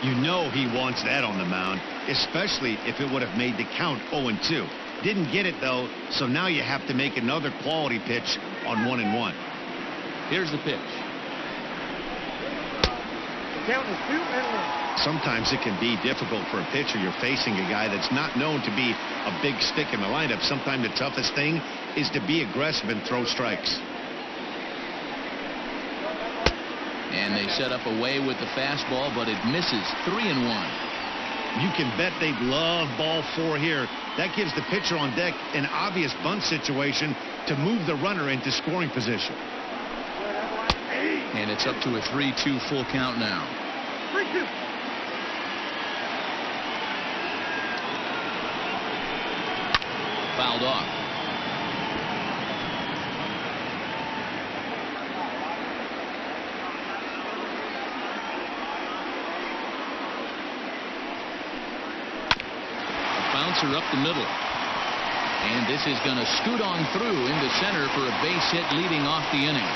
You know he wants that on the mound, especially if it would have made the count 0-2. Didn't get it, though, so now you have to make another quality pitch on 1-1. Here's the pitch. count is 2-1. Sometimes it can be difficult for a pitcher. You're facing a guy that's not known to be a big stick in the lineup. Sometimes the toughest thing is to be aggressive and throw strikes. And they set up away with the fastball, but it misses. 3-1. You can bet they'd love ball 4 here. That gives the pitcher on deck an obvious bunt situation to move the runner into scoring position. And it's up to a 3-2 full count now. 3-2. Fouled off. Bouncer up the middle. And this is going to scoot on through into center for a base hit leading off the inning.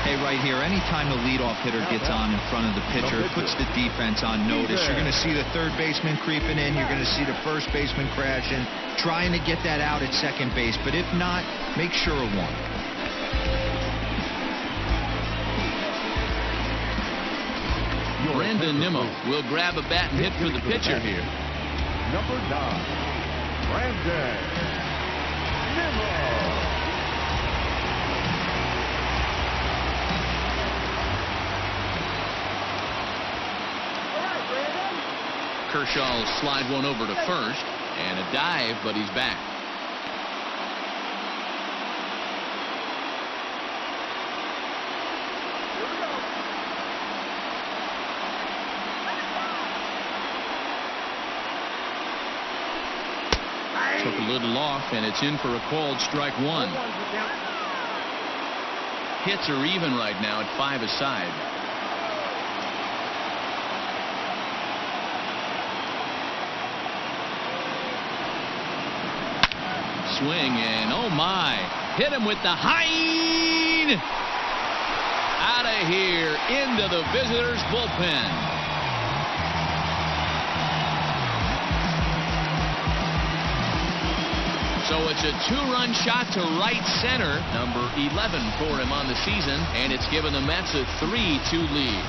Hey, right here, anytime a leadoff hitter gets on in front of the pitcher, it puts the defense on notice. You're going to see the third baseman creeping in. You're going to see the first baseman crashing, trying to get that out at second base. But if not, make sure of one. Brandon Nimmo will grab a bat and hit for the pitcher here. Number 9, Brandon Nimmo. Kershaw will slide one over to first, and a dive, but he's back. Took a little off, and it's in for a called strike 1. Hits are even right now at 5 aside. Swing, and oh my, hit him with the hind. Out of here into the visitors' bullpen. So it's a 2-run shot to right center, number 11 for him on the season, and it's given the Mets a 3-2 lead.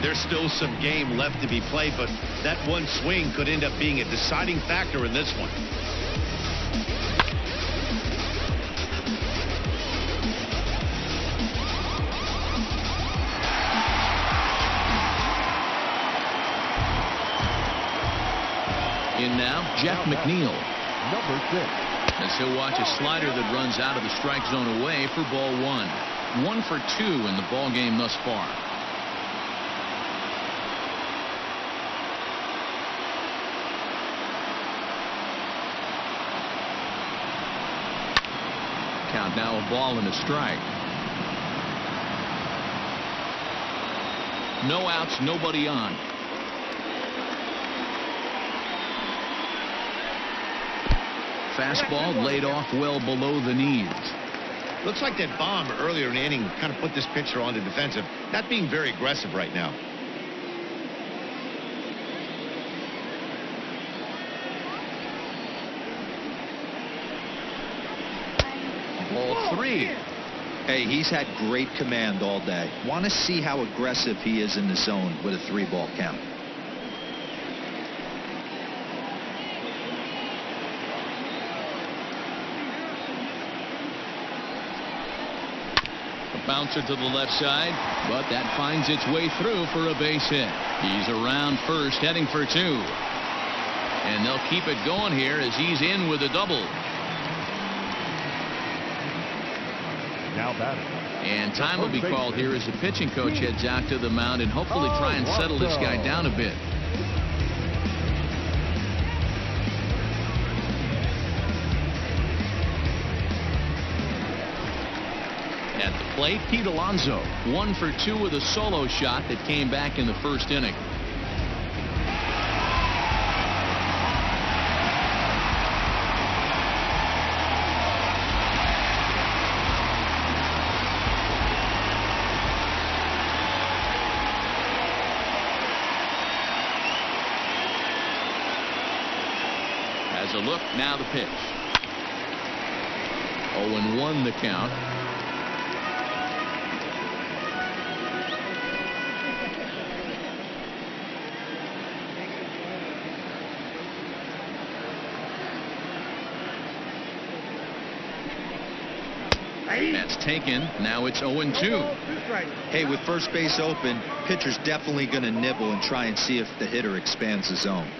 There's still some game left to be played, but that one swing could end up being a deciding factor in this one. In now, Jeff McNeil. Number 6. As he'll watch a slider that runs out of the strike zone away for ball 1. 1 for 2 in the ball game thus far. Count now a ball and a strike. No outs, nobody on. Fastball laid off well below the knees. Looks like that bomb earlier in the inning kind of put this pitcher on the defensive. Not being very aggressive right now. Ball 3. Hey, he's had great command all day. Want to see how aggressive he is in the zone with a 3-ball count. A bouncer to the left side, but that finds its way through for a base hit. He's around first, heading for 2. And they'll keep it going here as he's in with a double. Now batting. And time will be called here as the pitching coach heads out to the mound and hopefully try and settle this guy down a bit. At the plate, Pete Alonso, 1 for 2 with a solo shot that came back in the first inning. Here's a look. Now the pitch. 0-1 the count. That's taken. Now it's 0-2. Hey, with first base open, pitcher's definitely going to nibble and try and see if the hitter expands the zone.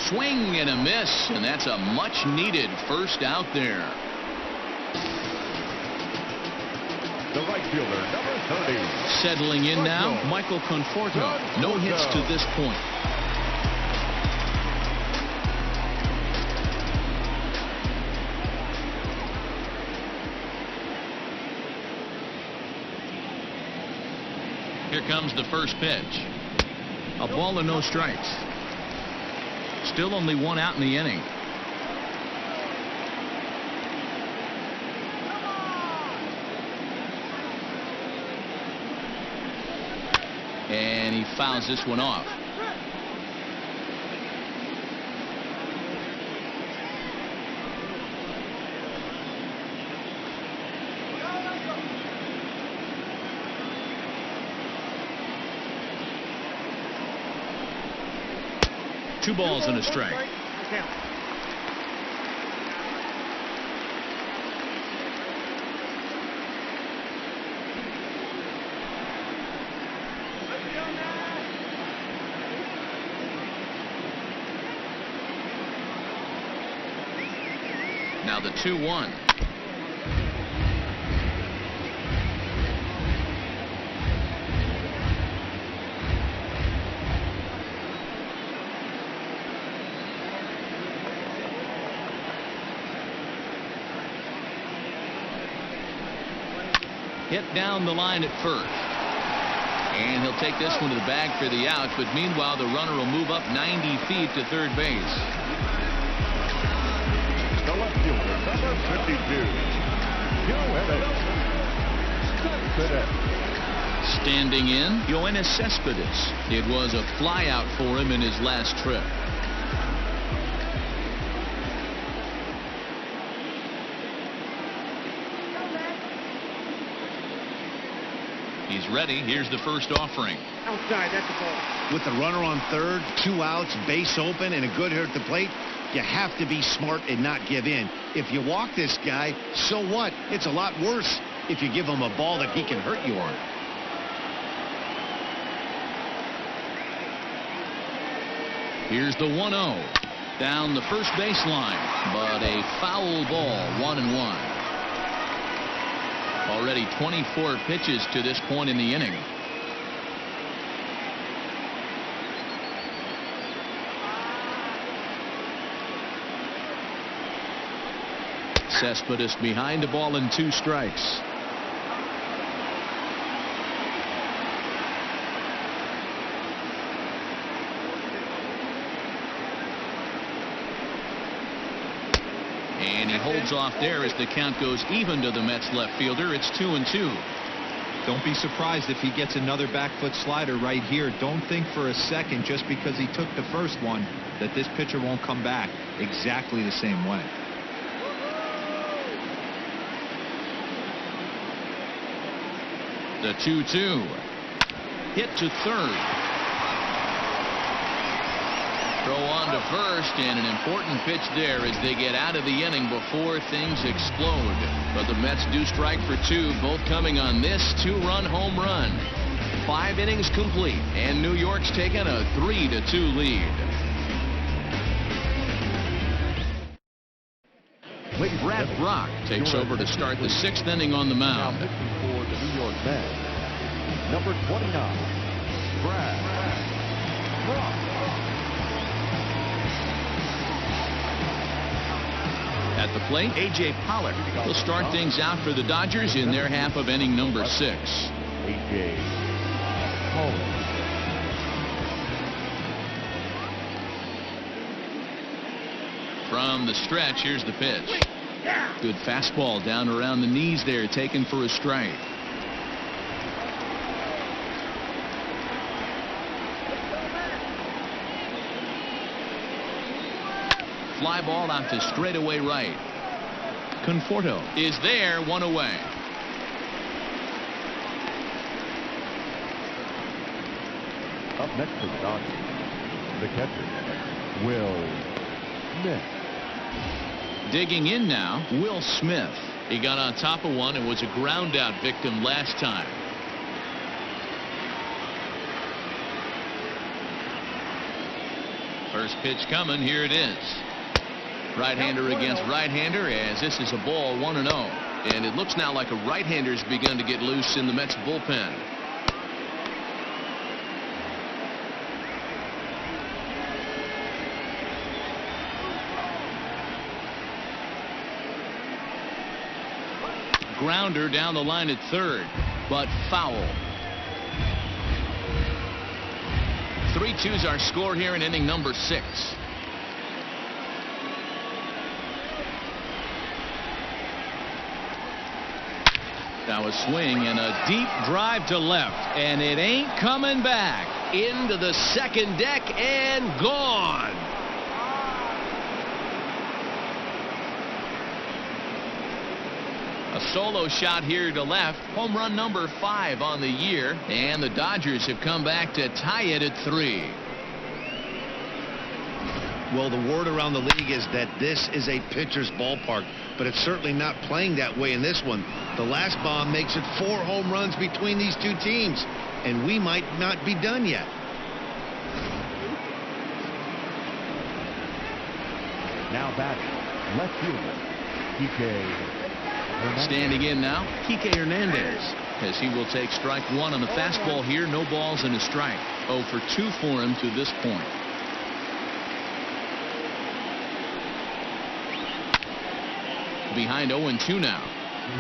Swing and a miss, and that's a much needed first out there. The right fielder, number 30. Settling in now, Michael Conforto. No hits to this point. Here comes the first pitch. A ball and no strikes. Still only one out in the inning. And he fouls this one off. Two balls and a strike. Now the 2-1. Hit down the line at first. And he'll take this one to the bag for the out, but meanwhile the runner will move up 90 feet to third base. The left fielder, number 52. Standing in, Yoenis Cespedes. It was a flyout for him in his last trip. He's ready. Here's the first offering. Outside, that's a ball. With the runner on third, 2 outs, base open, and a good hitter at the plate, you have to be smart and not give in. If you walk this guy, so what? It's a lot worse if you give him a ball that he can hurt you on. Here's the 1-0 down the first baseline, but a foul ball. 1-1. Already 24 pitches to this point in the inning. Cespedes behind a ball and 2 strikes. And he holds off there as the count goes even to the Mets left fielder. It's 2-2. Don't be surprised if he gets another back foot slider right here. Don't think for a second, just because he took the first one, that this pitcher won't come back exactly the same way. The 2-2. Hit to third. Throw on to first, and an important pitch there as they get out of the inning before things explode. But the Mets do strike for 2, both coming on this 2-run home run. 5 innings complete, and New York's taken a 3-2 lead. Brad Brock takes over to start the 6th inning on the mound. Now pitching for the New York Mets, number 29, Brad Brock. At the plate, A.J. Pollock will start things out for the Dodgers in their half of inning number 6. A.J. Pollock. From From the stretch, here's the pitch. Good fastball down around the knees there, taken for a strike. Fly ball out to straightaway right. Conforto is there, one away. Up next for the Dodgers, the catcher, Will Smith. Digging in now, Will Smith. He got on top of one and was a ground out victim last time. First pitch coming, here it is. Right-hander against right-hander, as this is a ball 1-0. And it looks now like a right-hander's begun to get loose in the Mets bullpen. Grounder down the line at third, but foul. 3-2's our score here in inning number 6. Now a swing and a deep drive to left, and it ain't coming back. Into the second deck and gone. A solo shot here to left. Home run number 5 on the year, and the Dodgers have come back to tie it at 3. Well, the word around the league is that this is a pitcher's ballpark, but it's certainly not playing that way in this one. The last bomb makes it 4 home runs between these two teams, and we might not be done yet. Now back, left fielder, Kike. Standing in now, Kike Hernandez, as he will take strike 1 on the fastball here. No balls and a strike. 0 for 2 for him to this point. Behind 0-2 now.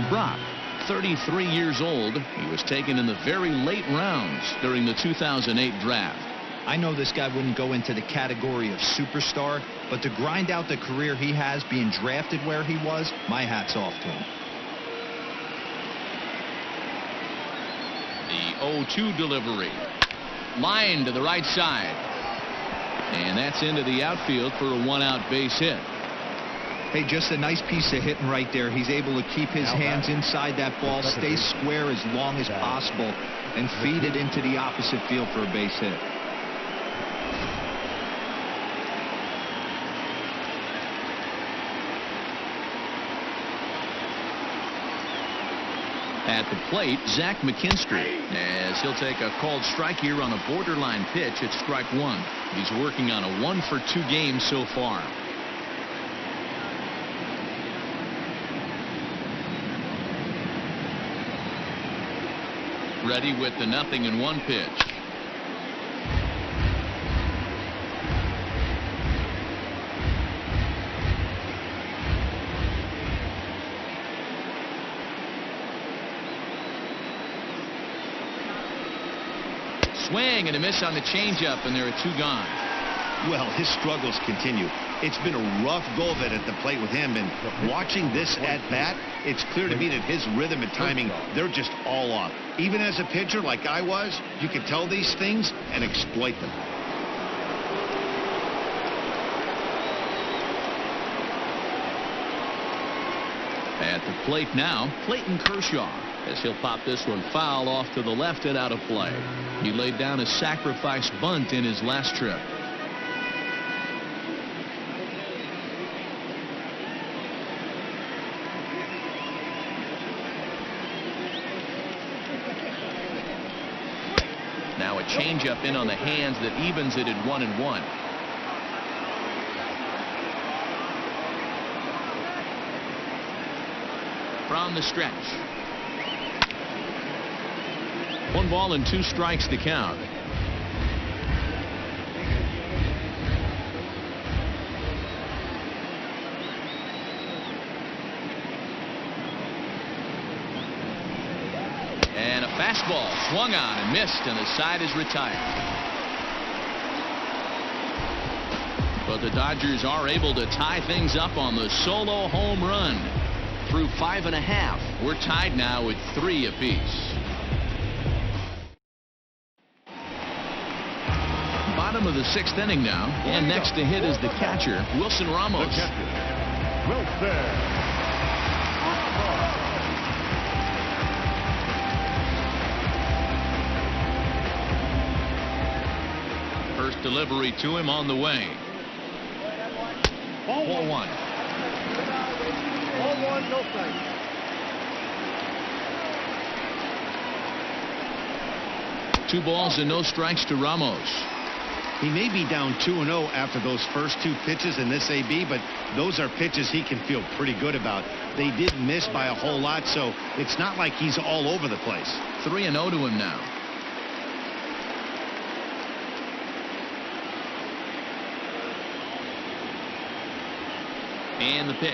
Brock, 33 years old. He was taken in the very late rounds during the 2008 draft. I know this guy wouldn't go into the category of superstar, but to grind out the career he has being drafted where he was, my hat's off to him. The 0-2 delivery. Line to the right side. And that's into the outfield for a 1-out base hit. Hey, just a nice piece of hitting right there. He's able to keep his hands inside that ball, stay square as long as possible, and feed it into the opposite field for a base hit. At the plate, Zach McKinstry, as he'll take a called strike here on a borderline pitch at strike 1. He's working on a 1 for 2 game so far. Ready with the 0-1 pitch. Swing and a miss on the changeup, and there are 2 gone. Well, his struggles continue. It's been a rough go of it at the plate with him, and watching this at bat, it's clear to me that his rhythm and timing, they're just all off. Even as a pitcher like I was, you can tell these things and exploit them. At the plate now, Clayton Kershaw, as he'll pop this one foul off to the left and out of play. He laid down a sacrifice bunt in his last trip. Now a changeup in on the hands that evens it at 1-1. From the stretch. 1 ball and 2 strikes to count. And a fastball swung on and missed, and the side is retired. But the Dodgers are able to tie things up on the solo home run. Through 5.5, we're tied now at 3 apiece. Bottom of the 6th inning now, and next to hit is the catcher, Wilson Ramos. First delivery to him on the way. Ball 1. Ball 1, no strikes. Two balls and no strikes to Ramos. He may be down 2-0 after those first 2 pitches in this AB, but those are pitches he can feel pretty good about. They did miss by a whole lot, so it's not like he's all over the place. 3-0 to him now. And the pitch.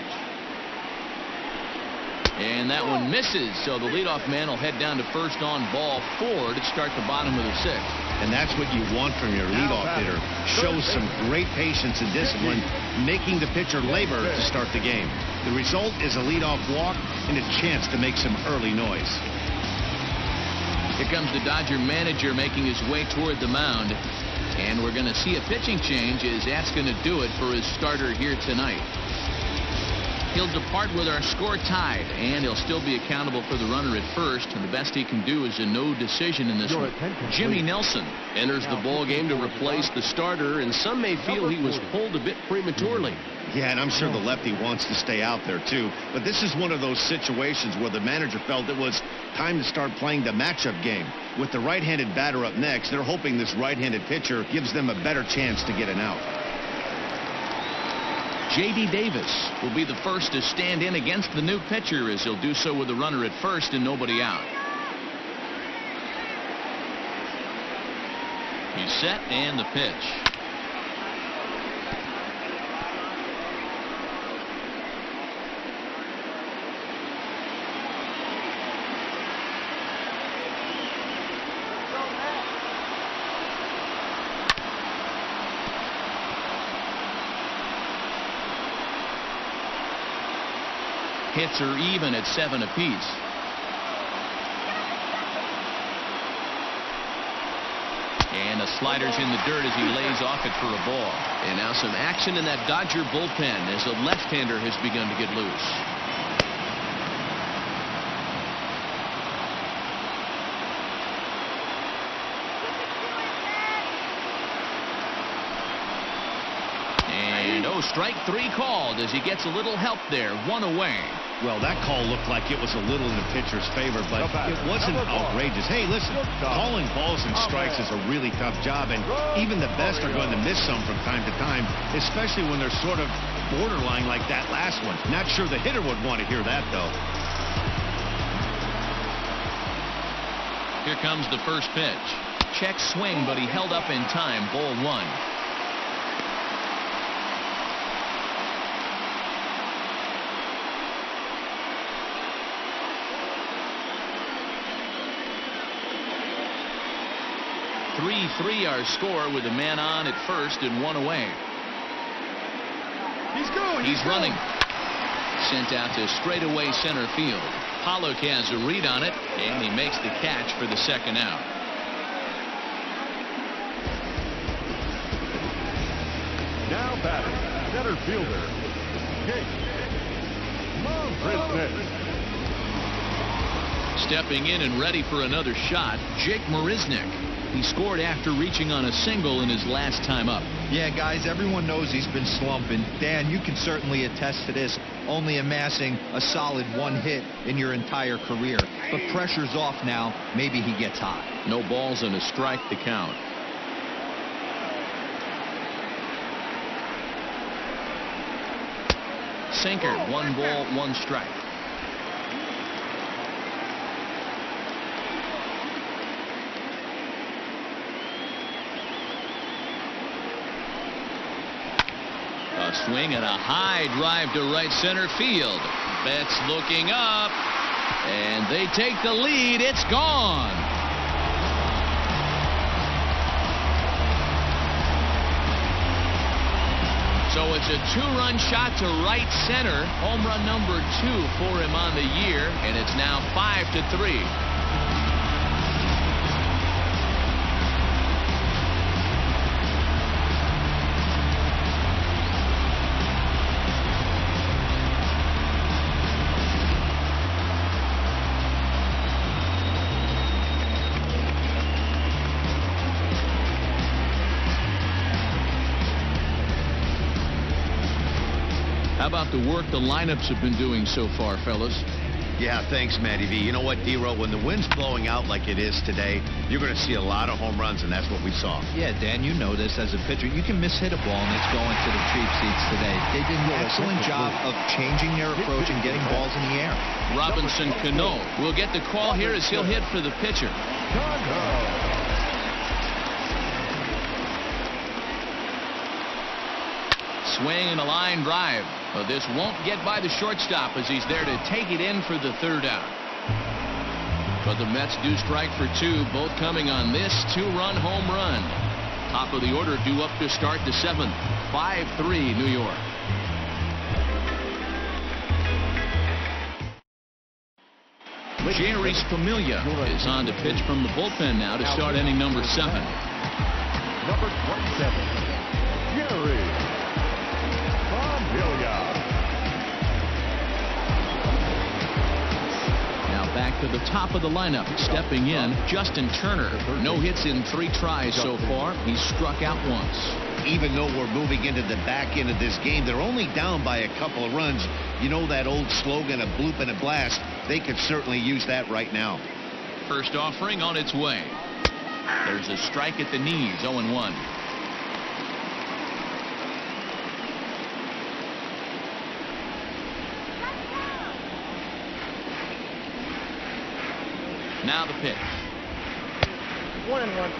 And that one misses, so the leadoff man will head down to first on ball 4 to start the bottom of the 6th. And that's what you want from your leadoff hitter. Shows some great patience and discipline, making the pitcher labor to start the game. The result is a leadoff walk and a chance to make some early noise. Here comes the Dodger manager making his way toward the mound. And we're going to see a pitching change, as that's going to do it for his starter here tonight. He'll depart with our score tied, and he'll still be accountable for the runner at first, and the best he can do is a no decision in this one. Jimmy Nelson enters the ball game to replace the starter, and some may feel he was pulled a bit prematurely. Yeah, and I'm sure the lefty wants to stay out there too, but this is one of those situations where the manager felt it was time to start playing the matchup game. With the right-handed batter up next, they're hoping this right-handed pitcher gives them a better chance to get an out. J.D. Davis will be the first to stand in against the new pitcher, as he'll do so with a runner at first and nobody out. He's set, and the pitch. Hits are even at 7 apiece. And the slider's in the dirt as he lays off it for a ball. And now some action in that Dodger bullpen as a left-hander has begun to get loose. Strike 3 called as he gets a little help there. 1 away. Well, that call looked like it was a little in the pitcher's favor, but it wasn't outrageous. Hey, listen, calling balls and strikes is a really tough job, and even the best are going to miss some from time to time, especially when they're sort of borderline like that last one. Not sure the hitter would want to hear that, though. Here comes the first pitch. Check swing, but he held up in time. Ball 1. Three our score with a man on at first and 1 away. He's running. Sent out to straightaway center field. Pollock has a read on it, and he makes the catch for the second out. Now batting, center fielder, Jake. Stepping in and ready for another shot, Jake Marisnick. He scored after reaching on a single in his last time up. Yeah, guys, everyone knows he's been slumping. Dan, you can certainly attest to this, only amassing a solid 1 hit in your entire career. But pressure's off now. Maybe he gets hot. No balls and a strike to count. Sinker, 1 ball, 1 strike. A swing and a high drive to right center field. Betts looking up, and they take the lead. It's gone. So it's a 2-run shot to right center. Home run number 2 for him on the year, and it's now 5-3. How about the work the lineups have been doing so far, fellas? Yeah, thanks, Matty V. You know what, D-Row, when the wind's blowing out like it is today, you're going to see a lot of home runs, and that's what we saw. Yeah, Dan, you know this as a pitcher. You can miss-hit a ball, and it's going to the cheap seats today. They did an excellent job of changing their approach and getting balls in the air. Robinson Cano will get the call here as he'll hit for the pitcher. Swing and a line drive. But this won't get by the shortstop as he's there to take it in for the 3rd out. But the Mets do strike for 2, both coming on this 2-run home run. Top of the order due up to start the 7th. 5-3 New York. Jerry Familia is on to pitch from the bullpen now to start inning number 7. Number 27, Jerry Familia. Now back to the top of the lineup. Stepping in, Justin Turner. No hits in 3 tries so far. He's struck out once. Even though we're moving into the back end of this game, they're only down by a couple of runs. You know that old slogan, a bloop and a blast? They could certainly use that right now. First offering on its way. There's a strike at the knees, 0-1. Now the pitch. 1-1.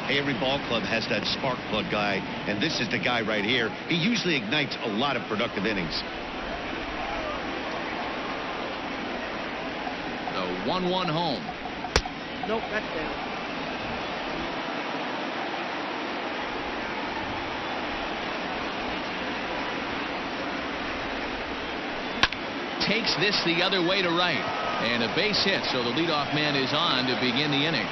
Hey, every ball club has that spark plug guy, and this is the guy right here. He usually ignites a lot of productive innings. The 1-1 home. Nope, that's down. Takes this the other way to right. And a base hit, so the leadoff man is on to begin the inning.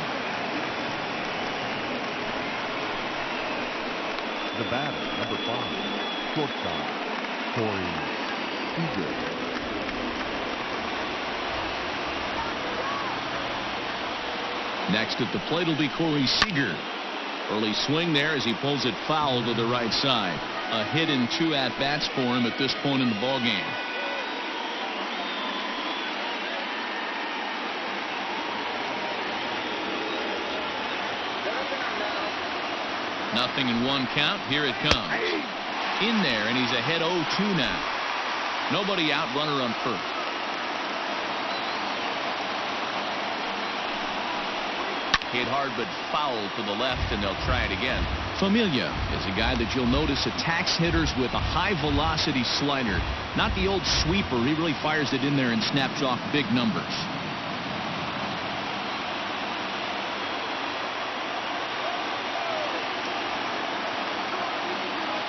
The batter, number 5, shortstop, Corey Seager. Next at the plate will be Corey Seager. Early swing there as he pulls it foul to the right side. A hit in 2 at-bats for him at this point in the ballgame. Nothing in 1 count. Here it comes. In there, and he's ahead 0-2 now. Nobody out, runner on first. Hit hard but foul to the left, and they'll try it again. Familia is a guy that you'll notice attacks hitters with a high-velocity slider. Not the old sweeper. He really fires it in there and snaps off big numbers.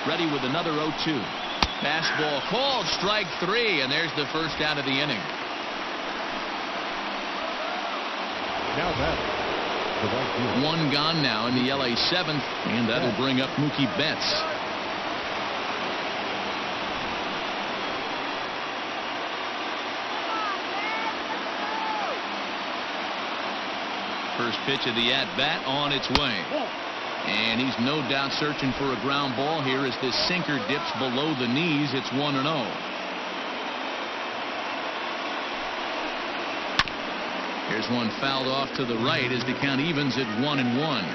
Ready with another 0-2. Fastball called, strike 3, and there's the first out of the inning. Now that. 1 gone now in the LA 7th, and that'll bring up Mookie Betts. First pitch of the at-bat on its way. And he's no doubt searching for a ground ball here as this sinker dips below the knees. It's 1-0. Here's one fouled off to the right as the count evens at 1-1.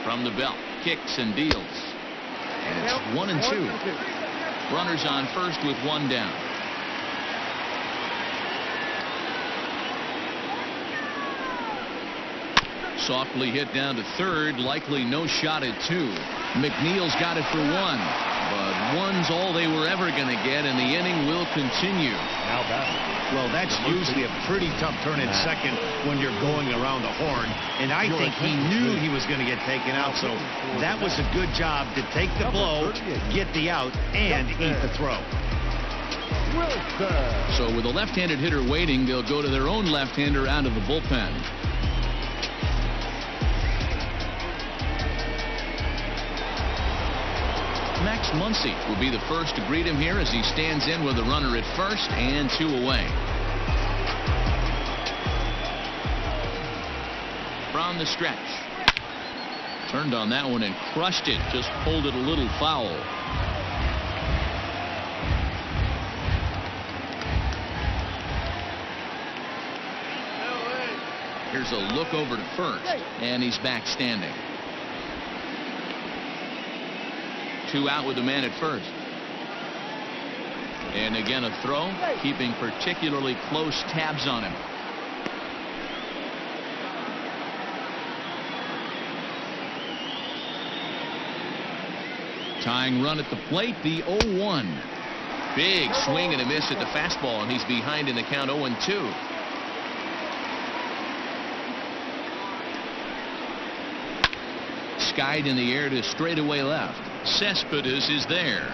From the belt, kicks and deals. And it's 1-2. Runners on first with 1 down. Softly hit down to third, likely no shot at 2. McNeil's got it for 1. But one's all they were ever going to get, and the inning will continue. Now batting. Well, that's usually a pretty tough turn in second when you're going around the horn. And I think he knew he was going to get taken out, so that was a good job to take the blow, get the out, and eat the throw. So with a left-handed hitter waiting, they'll go to their own left-hander out of the bullpen. Max Muncie will be the first to greet him here as he stands in with a runner at first and 2 away. From the stretch. Turned on that one and crushed it. Just pulled it a little foul. Here's a look over to first, and he's back standing. 2 out with the man at first. And again a throw, keeping particularly close tabs on him. Tying run at the plate, the 0-1. Big swing and a miss at the fastball, and he's behind in the count 0-2. Skied in the air to straightaway left. Cespedes is there.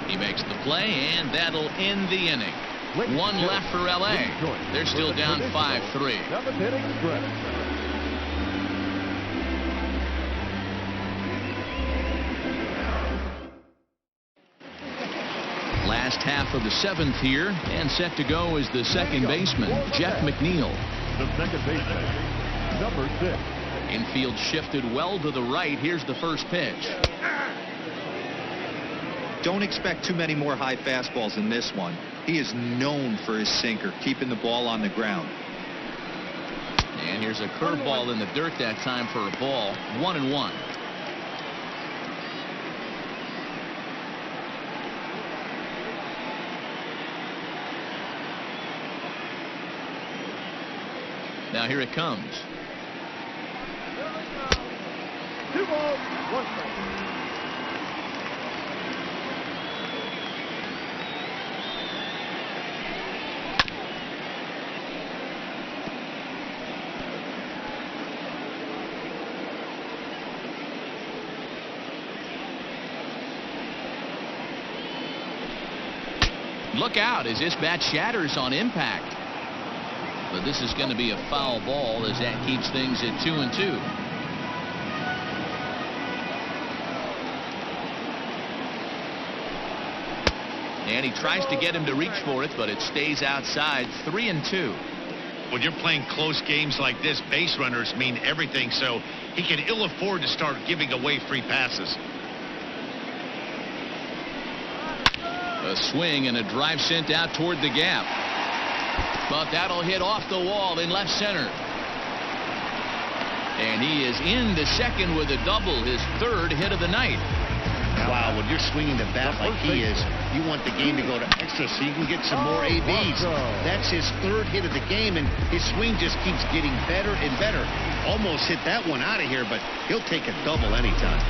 He makes the play, and that'll end the inning. 1 left for LA. They're still down 5-3. Last half of the 7th here, and set to go is the second baseman, Jeff McNeil. The second baseman, number 6. Infield shifted well to the right. Here's the first pitch. Don't expect too many more high fastballs in this one. He is known for his sinker, keeping the ball on the ground. And here's a curveball in the dirt that time for a ball. 1-1. Now here it comes. 2 balls, 1 strike. Look out as this bat shatters on impact. But this is going to be a foul ball as that keeps things at 2-2. And he tries to get him to reach for it, but it stays outside. 3-2. When you're playing close games like this, base runners mean everything, so he can ill afford to start giving away free passes. A swing and a drive sent out toward the gap. But that'll hit off the wall in left center. And he is into second with a double, his 3rd hit of the night. Wow, when you're swinging the bat like he is, you want the game to go to extra so you can get some more ABs. That's his 3rd hit of the game, and his swing just keeps getting better and better. Almost hit that one out of here, but he'll take a double anytime.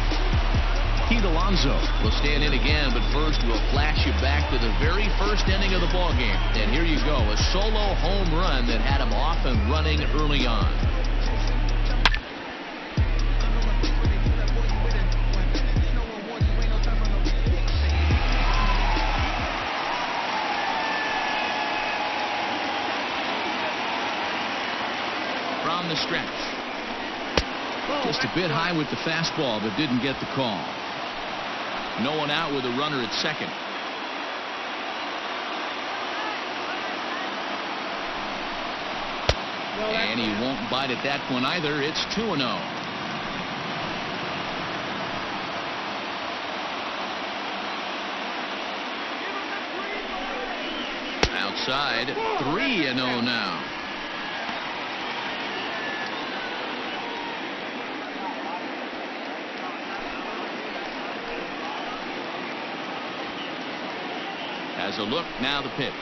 Pete Alonso will stand in again, but first we'll flash you back to the very first inning of the ballgame. And here you go, a solo home run that had him off and running early on. From the stretch. Just a bit high with the fastball, but didn't get the call. No one out with a runner at second. And he won't bite at that one either. It's 2-0. Outside, 3-0 now. Has a look, now the pitch.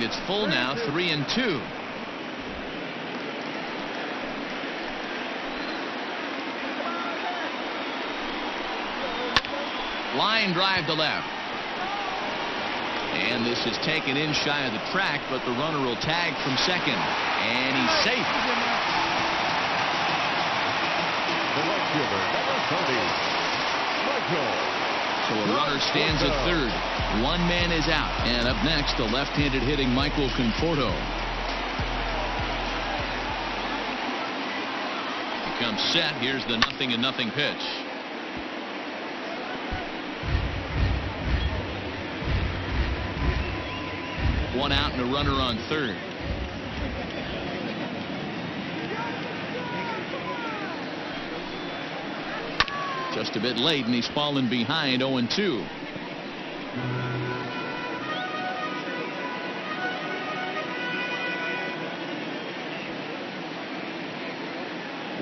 it's full now, 3-2. Line drive to left. And this is taken in shy of the track, but the runner will tag from second. And he's safe. The right fielder, number 30, Michael. So a runner stands at third. One man is out. And up next, the left-handed hitting Michael Conforto. He comes set. Here's the 0-0 pitch. One out and a runner on third. Just a bit late, and he's fallen behind 0-2.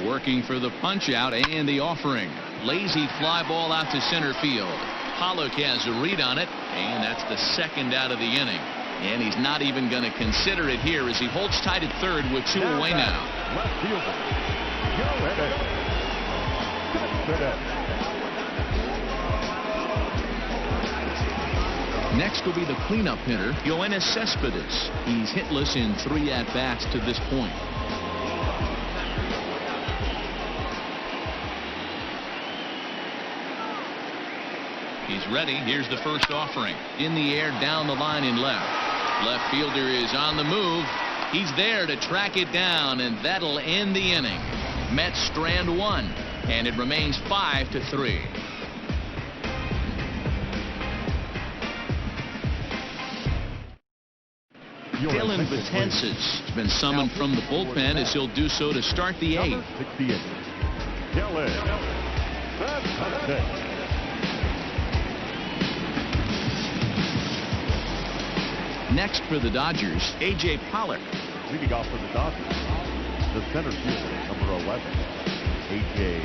Working for the punch out and the offering. Lazy fly ball out to center field. Pollock has a read on it, and that's the second out of the inning. And he's not even going to consider it here as he holds tight at third with 2 away now. Left fielder, Joe Edwards. Next will be the cleanup hitter, Yoenis Cespedes. He's hitless in 3 at-bats to this point. He's ready. Here's the first offering. In the air, down the line in left. Left fielder is on the move. He's there to track it down, and that'll end the inning. Mets strand 1, and it remains 5-3. Dylan Betances has been summoned from the bullpen as he'll do so to start the 8th. 68. Dylan Betances. Next for the Dodgers, A.J. Pollock. Leading off for the Dodgers, the center fielder, number 11, A.J.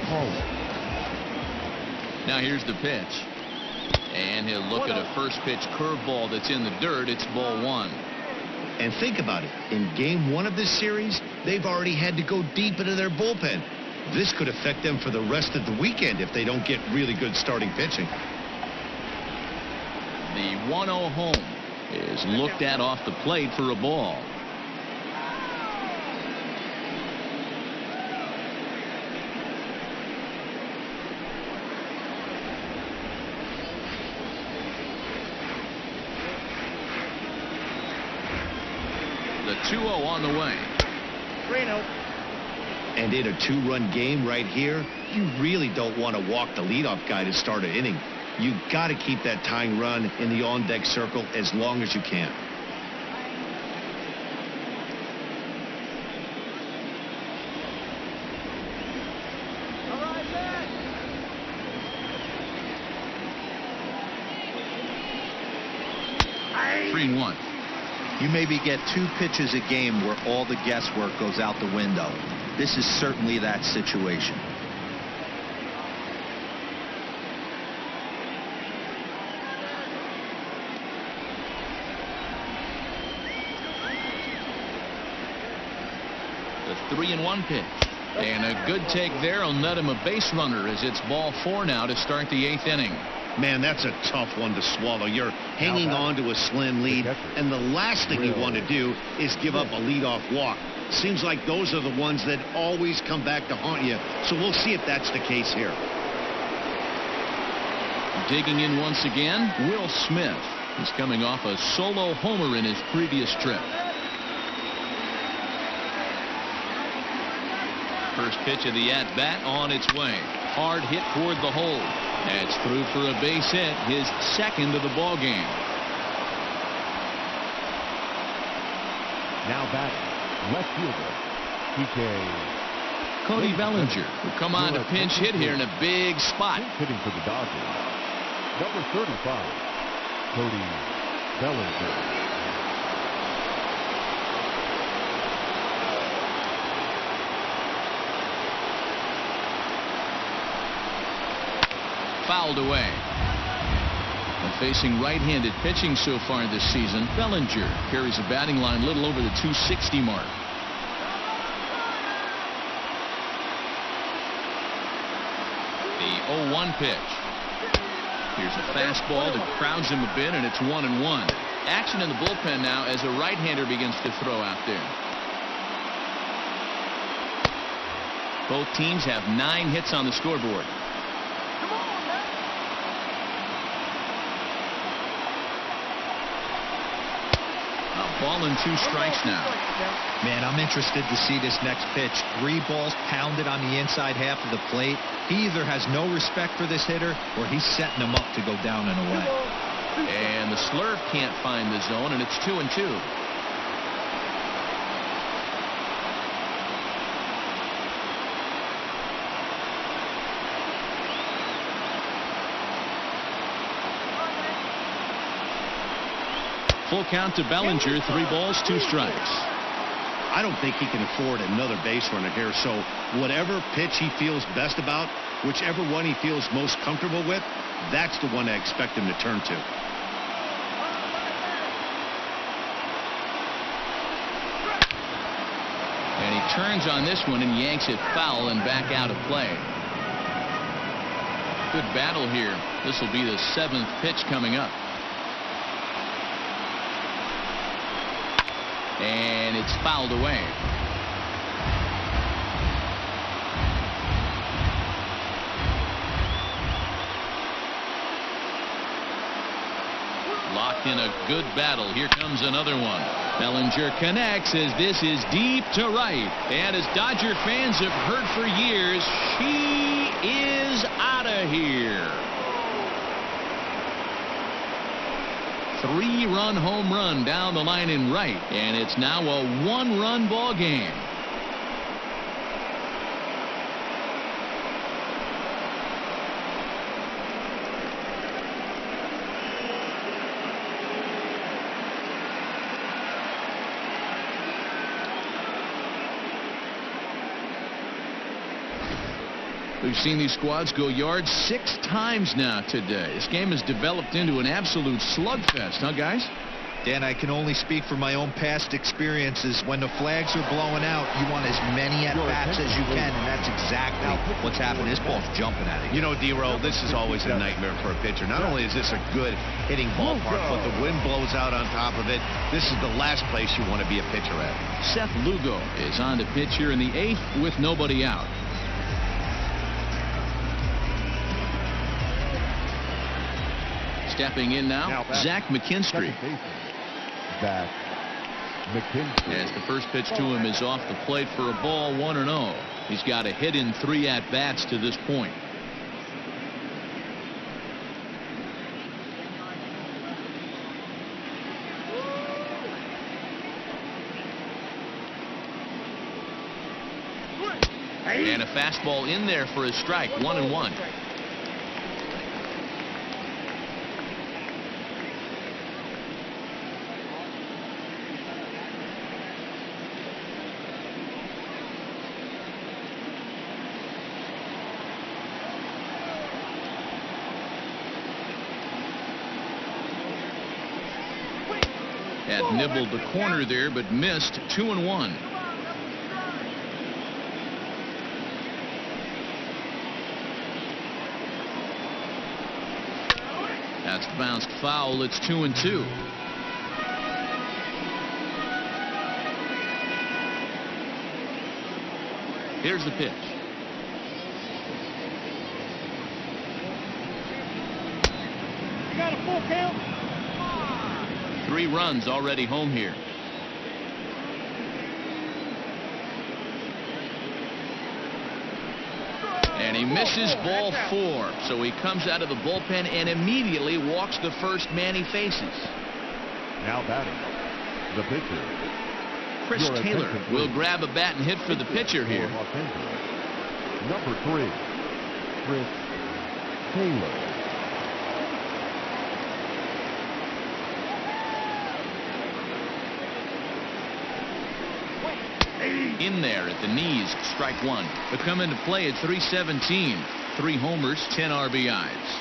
Pollock. Now here's the pitch. And he'll look at a first pitch curveball that's in the dirt. It's ball 1. And think about it. In game 1 of this series, they've already had to go deep into their bullpen. This could affect them for the rest of the weekend if they don't get really good starting pitching. The 1-0 home is looked at off the plate for a ball. The 2-0 on the way. 3-0. And in a 2-run game right here, you really don't want to walk the leadoff guy to start an inning. You got to keep that tying run in the on-deck circle as long as you can. All right, man. 3-1. You maybe get 2 pitches a game where all the guesswork goes out the window. This is certainly that situation. The 3-1 pitch. And a good take there will net him a base runner as it's ball 4 now to start the 8th inning. Man, that's a tough one to swallow. You're hanging on to a slim lead, and the last thing you want to do is give up a leadoff walk. Seems like those are the ones that always come back to haunt you, so we'll see if that's the case here. Digging in once again, Will Smith. He's coming off a solo homer in his previous trip. First pitch of the at-bat on its way. Hard hit toward the hole. That's through for a base hit, his second of the ball game. Now batting, left fielder, Cody Bellinger will come on to pinch hit here in a big spot. hitting for the Dodgers, number 35, Cody Bellinger. Fouled away. The facing right-handed pitching so far this season. Bellinger carries a batting line a little over the 260 mark. The 0-1 pitch. Here's a fastball that crowds him a bit, and it's 1-1. Action in the bullpen now as a right-hander begins to throw out there. Both teams have 9 hits on the scoreboard. A ball and 2 strikes now. Man, I'm interested to see this next pitch. 3 balls pounded on the inside half of the plate. He either has no respect for this hitter or he's setting him up to go down and away. And the slurve can't find the zone, and it's 2-2. Full count to Bellinger. 3 balls, 2 strikes. I don't think he can afford another base runner here, so whatever pitch he feels best about, whichever one he feels most comfortable with, that's the one I expect him to turn to. And he turns on this one and yanks it foul and back out of play. Good battle here. This will be the 7th pitch coming up. And it's fouled away. Locked in a good battle. Here comes another one. Bellinger connects as this is deep to right. And as Dodger fans have heard for years, she is out of here. 3-run home run down the line in right, and it's now a 1-run ball game. We've seen these squads go yards 6 times now today. This game has developed into an absolute slugfest, huh, guys? Dan, I can only speak from my own past experiences. When the flags are blowing out, you want as many at-bats as you can, and that's exactly what's happened. This ball's jumping at it. You know, D-Roll, this is always a nightmare for a pitcher. Not only is this a good hitting ballpark, but the wind blows out on top of it. This is the last place you want to be a pitcher at. Seth Lugo is on to pitch here in the 8th with nobody out. Stepping in now Zach McKinstry. Zach McKinstry. As the first pitch to him is off the plate for a ball, 1-0. He's got a hit in 3 at-bats to this point. And a fastball in there for a strike, 1-1. Had nibbled the corner there, but missed. 2-1. That's bounced foul. It's 2-2. Here's the pitch. You got a full count. 3 runs already home here. And he misses ball 4. So he comes out of the bullpen and immediately walks the first man he faces. Now batting, the pitcher. Chris Taylor will grab a bat and hit for the pitcher here. Number 3, Chris Taylor. In there at the knees, strike 1. But come into play at 317. 3 homers, 10 RBIs.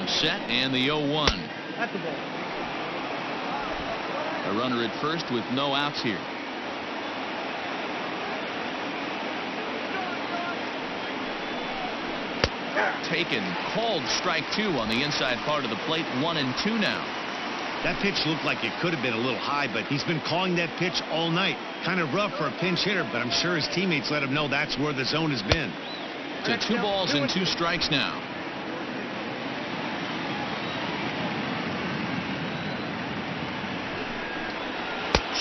Now set, and the 0-1. That's the ball. A runner at first with no outs here. Taken, called strike 2 on the inside part of the plate. 1-2 now. That pitch looked like it could have been a little high, but he's been calling that pitch all night. Kind of rough for a pinch hitter, but I'm sure his teammates let him know that's where the zone has been. To 2 balls and 2 strikes now.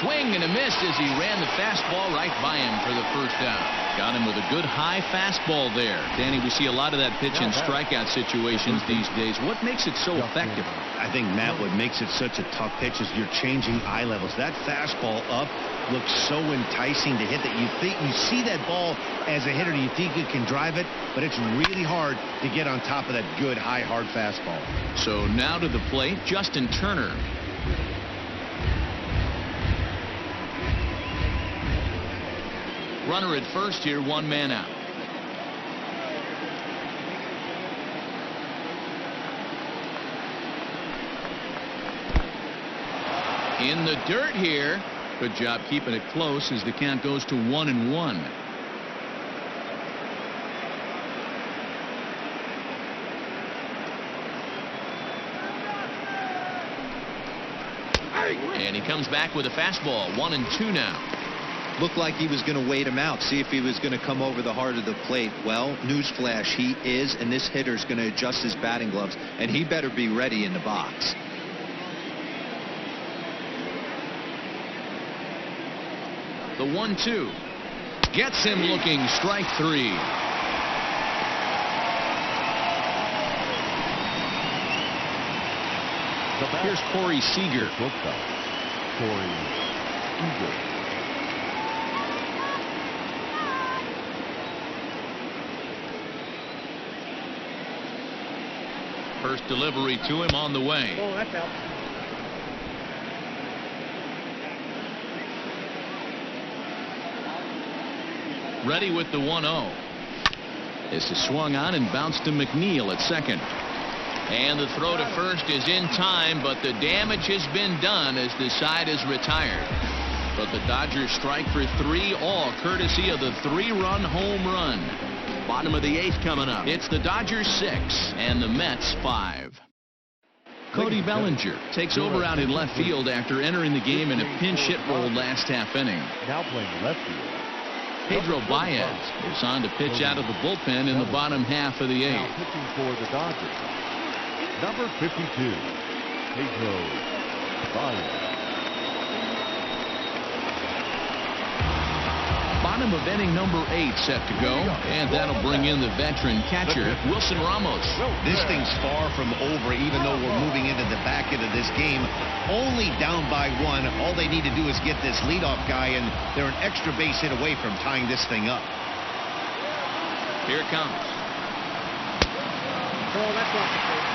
Swing and a miss as he ran the fastball right by him for the first down. Got him with a good high fastball there. Danny, we see a lot of that pitch in strikeout situations these days. What makes it so effective? I think, Matt, what makes it such a tough pitch is you're changing eye levels. That fastball up looks so enticing to hit that you think you see that ball as a hitter, you think you can drive it, but it's really hard to get on top of that good high hard fastball. So now to the plate, Justin Turner. Runner at first here, 1 man out. In the dirt here. Good job keeping it close as the count goes to 1-1. And he comes back with a fastball. 1-2 now. Looked like he was going to wait him out, see if he was going to come over the heart of the plate. Well, newsflash, he is, and this hitter's going to adjust his batting gloves, and he better be ready in the box. The 1-2 gets him looking. Strike 3. Here's Corey Seager. Corey Seager. First delivery to him on the way. Oh, that's out. Ready with the 1-0. This is swung on and bounced to McNeil at second. And the throw to first is in time, but the damage has been done as the side is retired. But the Dodgers strike for 3, all courtesy of the 3-run home run. Bottom of the 8th coming up. It's the Dodgers 6 and the Mets 5. Cody Bellinger takes over out in left field after entering the game in a pinch hit role last half inning. Now playing left field. Pedro Baez is on to pitch out of the bullpen in the bottom half of the 8th. Now pitching for the Dodgers, number 52, Pedro Baez. Bottom of inning number 8 set to go, and that'll bring in the veteran catcher Wilson Ramos. This thing's far from over, even though we're moving into the back end of this game. Only down by 1. All they need to do is get this leadoff guy, and they're an extra base hit away from tying this thing up. Here it comes. Oh, that's not the case.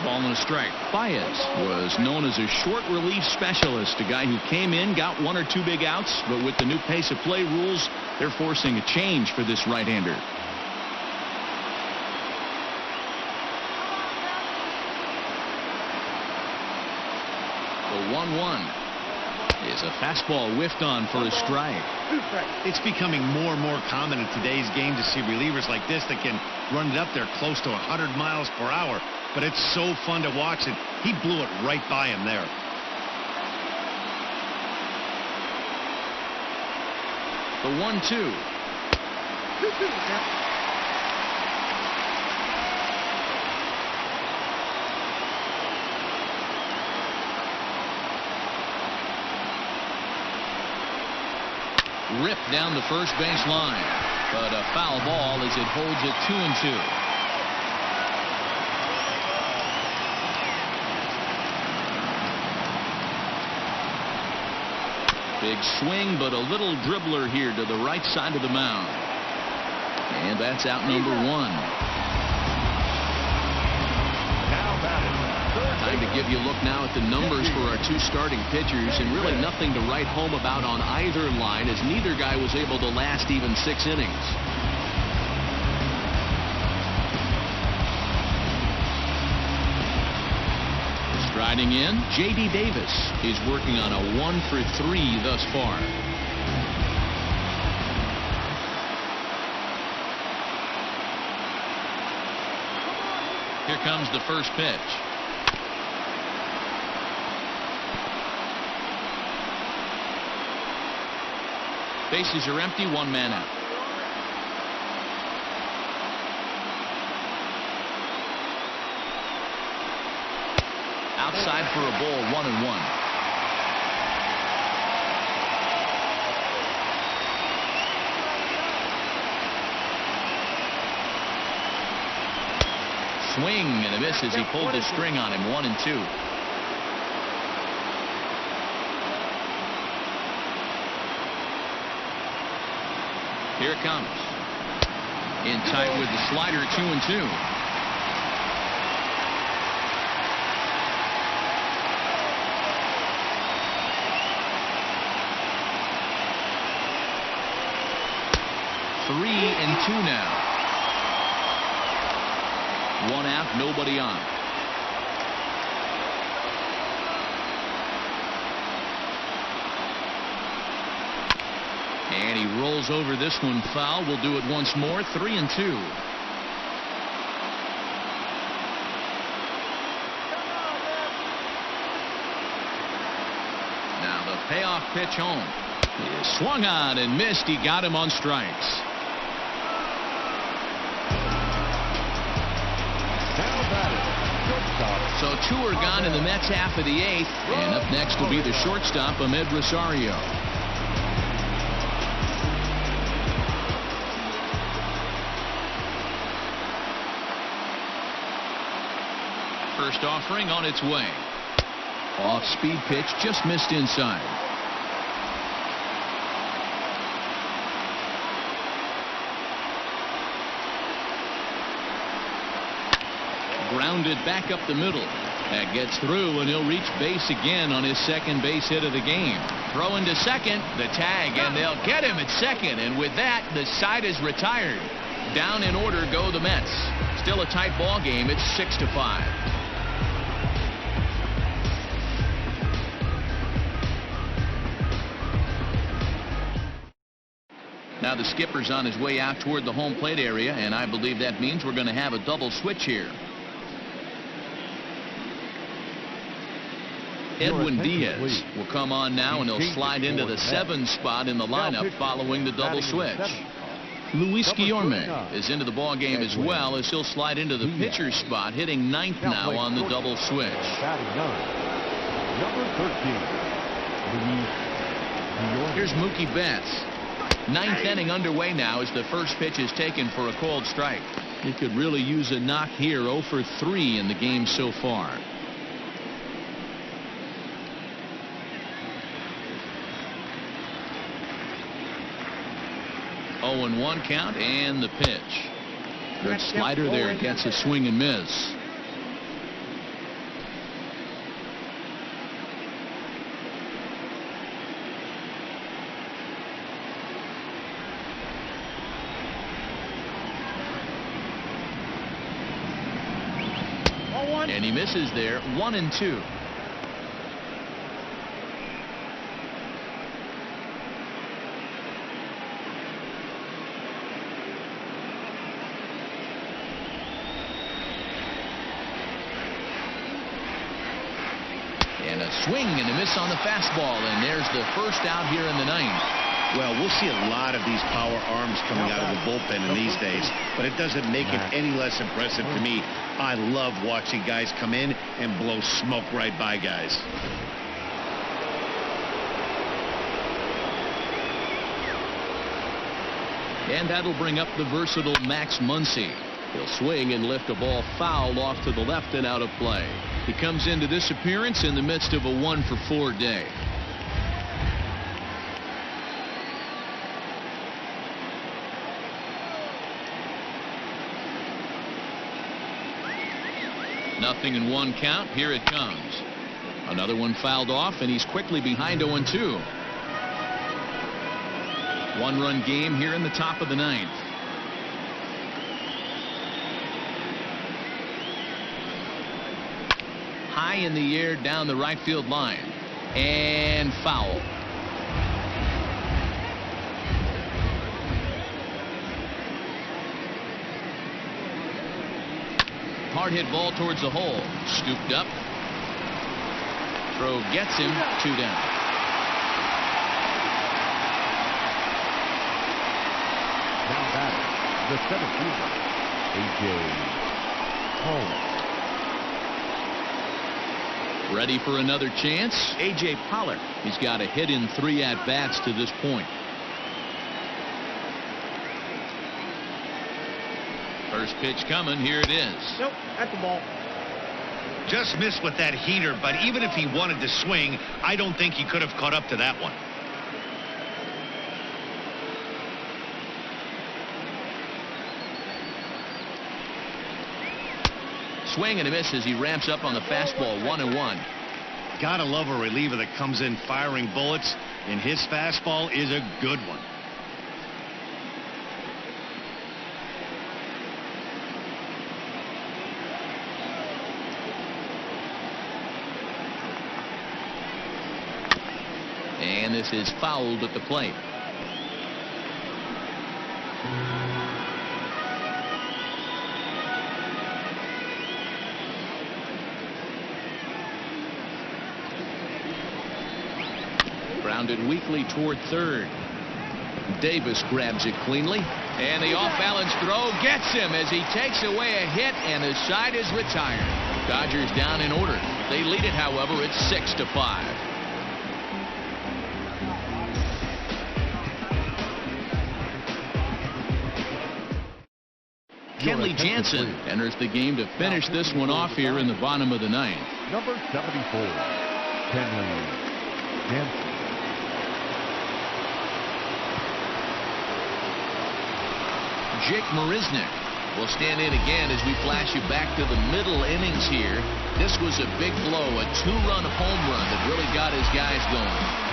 Ball and a strike. Baez was known as a short relief specialist, a guy who came in, got 1 or 2 big outs, but with the new pace of play rules, they're forcing a change for this right-hander. The 1-1 is a fastball whiffed on for a strike. It's becoming more and more common in today's game to see relievers like this that can run it up there close to 100 miles per hour. But it's so fun to watch it. He blew it right by him there. The 1-2. Ripped down the first base line, but a foul ball as it holds it 2-2. Big swing, but a little dribbler here to the right side of the mound. And that's out number 1. Time to give you a look now at the numbers for our 2 starting pitchers, and really nothing to write home about on either line, as neither guy was able to last even 6 innings. Striding in, J.D. Davis. He's working on a 1 for 3 thus far. Here comes the first pitch. Bases are empty, 1 man out. Outside for a ball, 1-1. Swing and a miss as he pulled the string on him, 1-2. Here it comes. In tight with the slider, 2-2. Three and 2 now. 1 out, nobody on. And he rolls over this one foul. We'll do it once more. 3 and 2. Now the payoff pitch home. He swung on and missed. He got him on strikes. So 2 are gone in the Mets half of the 8th. And up next will be the shortstop, Ahmed Rosario. First offering on its way. Off-speed pitch, just missed inside. Grounded back up the middle. That gets through, and he'll reach base again on his second base hit of the game. Throwing to second, the tag, and they'll get him at second. And with that, the side is retired. Down in order go the Mets. Still a tight ball game. It's 6-5. Now the skipper's on his way out toward the home plate area, and I believe that means we're going to have a double switch here. Edwin Diaz will come on now, and he'll slide into the 7 spot in the lineup following the double switch. Luis Guillorme is into the ball game as well, as he'll slide into the pitcher spot, hitting 9th now on the double switch. Here's Mookie Betts. 9th inning underway now as the first pitch is taken for a called strike. He could really use a knock here. 0 for 3 in the game so far. Oh, and 1 count, and the pitch. Good slider there. Gets a swing and miss. And he misses there. 1 and 2. And a swing and a miss on the fastball, and there's the first out here in the 9th. Well, we'll see a lot of these power arms coming out of the bullpen in these days, but it doesn't make it any less impressive to me. I love watching guys come in and blow smoke right by guys. And that'll bring up the versatile Max Muncie. He'll swing and lift a ball foul off to the left and out of play. He comes into this appearance in the midst of a 1 for 4 day. 0-1 count. Here it comes. Another one fouled off, and he's quickly behind 0-2. One-run game here in the top of the 9th. High in the air down the right field line. And foul. Hard hit ball towards the hole. Scooped up. Throw gets him. 2 down. Now batting, the center fielder, A.J. Pollard. Ready for another chance? A.J. Pollard. He's got a hit in 3 at-bats to this point. First pitch coming. Here it is. Nope, that's the ball. Just missed with that heater, but even if he wanted to swing, I don't think he could have caught up to that one. Swing and a miss as he ramps up on the fastball. 1-1. Gotta love a reliever that comes in firing bullets, and his fastball is a good one. And this is fouled at the plate. Grounded weakly toward third. Davis grabs it cleanly. And the off-balance throw gets him as he takes away a hit, and his side is retired. Dodgers down in order. They lead it, however. It's 6-5. Kenley Jansen enters the game to finish this one off here in the bottom of the 9th. Number 74, Kenley Jansen. Jake Marisnick will stand in again as we flash you back to the middle innings here. This was a big blow, a 2-run home run that really got his guys going.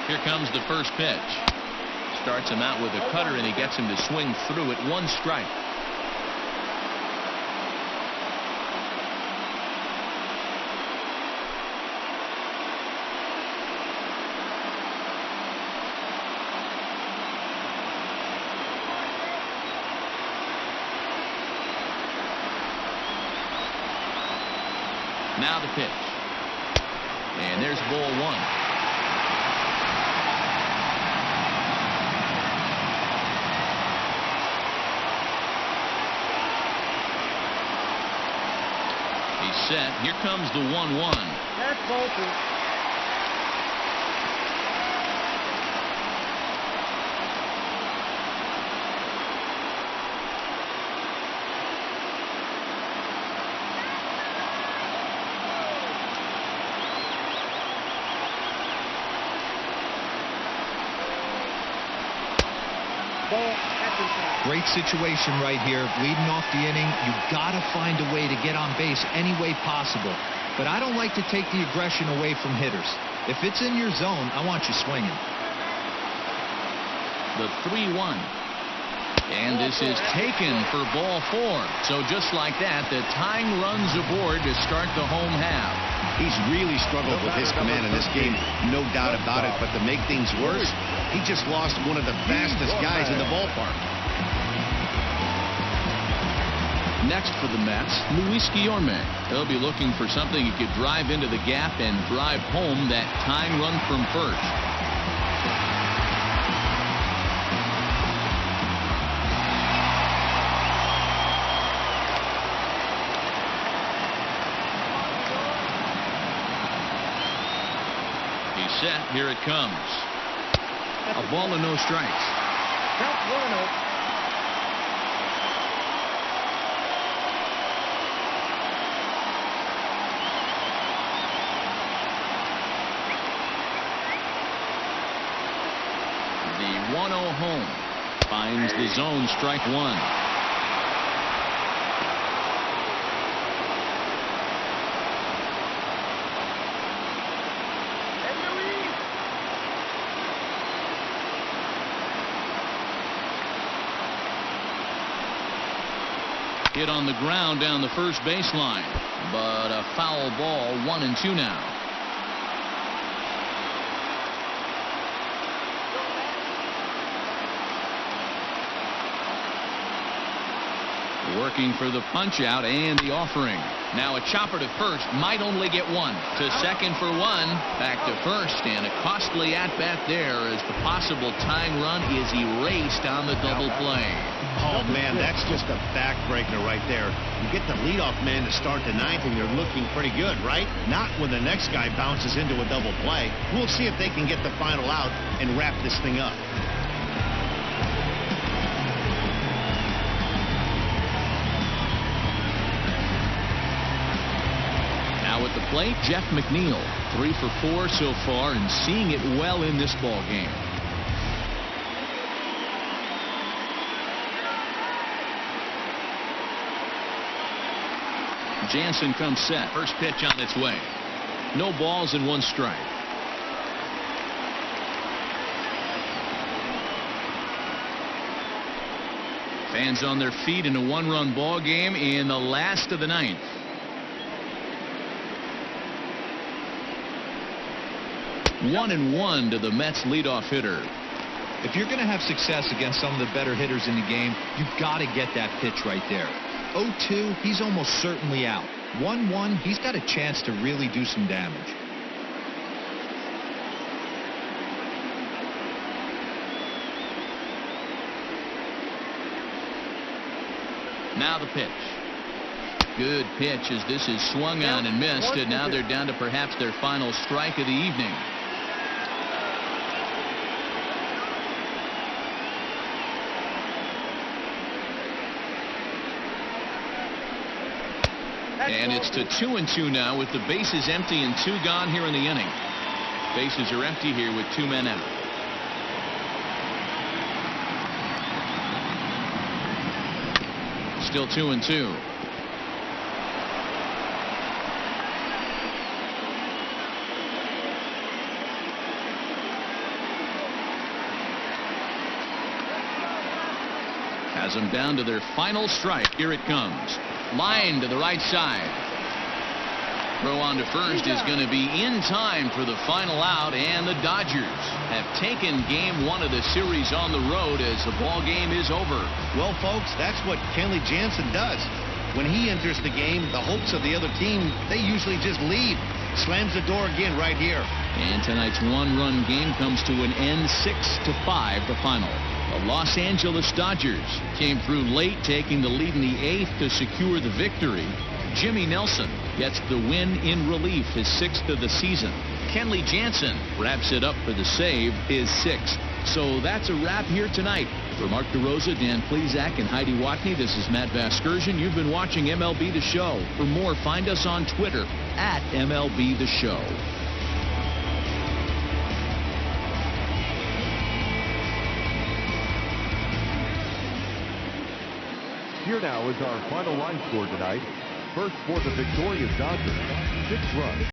Here comes the first pitch. Starts him out with a cutter, and he gets him to swing through it. 1 strike. Now the pitch. And there's ball 1. Set. Here comes the 1-1. That's ball 2. Great situation right here, leading off the inning. You've got to find a way to get on base any way possible. But I don't like to take the aggression away from hitters. If it's in your zone, I want you swinging. The 3-1. And this is taken for ball 4. So just like that, the tying runs aboard to start the home half. He's really struggled with his command in this game, no doubt about it. But to make things worse, he just lost one of the fastest guys in the ballpark. Next for the Mets, Luis Guillorme. They'll be looking for something he could drive into the gap and drive home that tying run from first. He's set. Here it comes. A ball and no strikes. Count 1-0. 1-0 home. Finds the zone, strike one. Hit on the ground down the first baseline, but a foul ball. 1-2 now. Working for the punch out and the offering. Now a chopper to first, might only get one. To second for one, back to first, and a costly at-bat there as the possible tying run is erased on the double play. Oh, man, that's just a backbreaker right there. You get the leadoff man to start the ninth, and you're looking pretty good, right? Not when the next guy bounces into a double play. We'll see if they can get the final out and wrap this thing up. At the plate, Jeff McNeil, 3 for 4 so far and seeing it well in this ball game. Jansen comes set. First pitch on its way. No balls and 1 strike. Fans on their feet in a 1-run ball game in the last of the 9th. 1-1 to the Mets leadoff hitter. If you're going to have success against some of the better hitters in the game, you've got to get that pitch right there. 0-2, he's almost certainly out. 1-1, he's got a chance to really do some damage. Now the pitch. Good pitch as this is swung on and missed, and now they're down to perhaps their final strike of the evening. And it's to 2-2 now with the bases empty and 2 gone here in the inning. Bases are empty here with 2 men out. Still 2-2. Has them down to their final strike. Here it comes. Line to the right side. Throw on to first is going to be in time for the final out, and the Dodgers have taken game 1 of the series on the road as the ball game is over. Well, folks, that's what Kenley Jansen does. When he enters the game, the hopes of the other team, they usually just leave. Slams the door again right here. And tonight's 1-run game comes to an end, 6-5 the final. The Los Angeles Dodgers came through late, taking the lead in the 8th to secure the victory. Jimmy Nelson gets the win in relief, his 6th of the season. Kenley Jansen wraps it up for the save, his 6th. So that's a wrap here tonight. For Mark DeRosa, Dan Plesac, and Heidi Watney, this is Matt Vasgersian. You've been watching MLB The Show. For more, find us on Twitter at MLB The Show. Here now is our final line score tonight. First for the victorious Dodgers, 6 runs.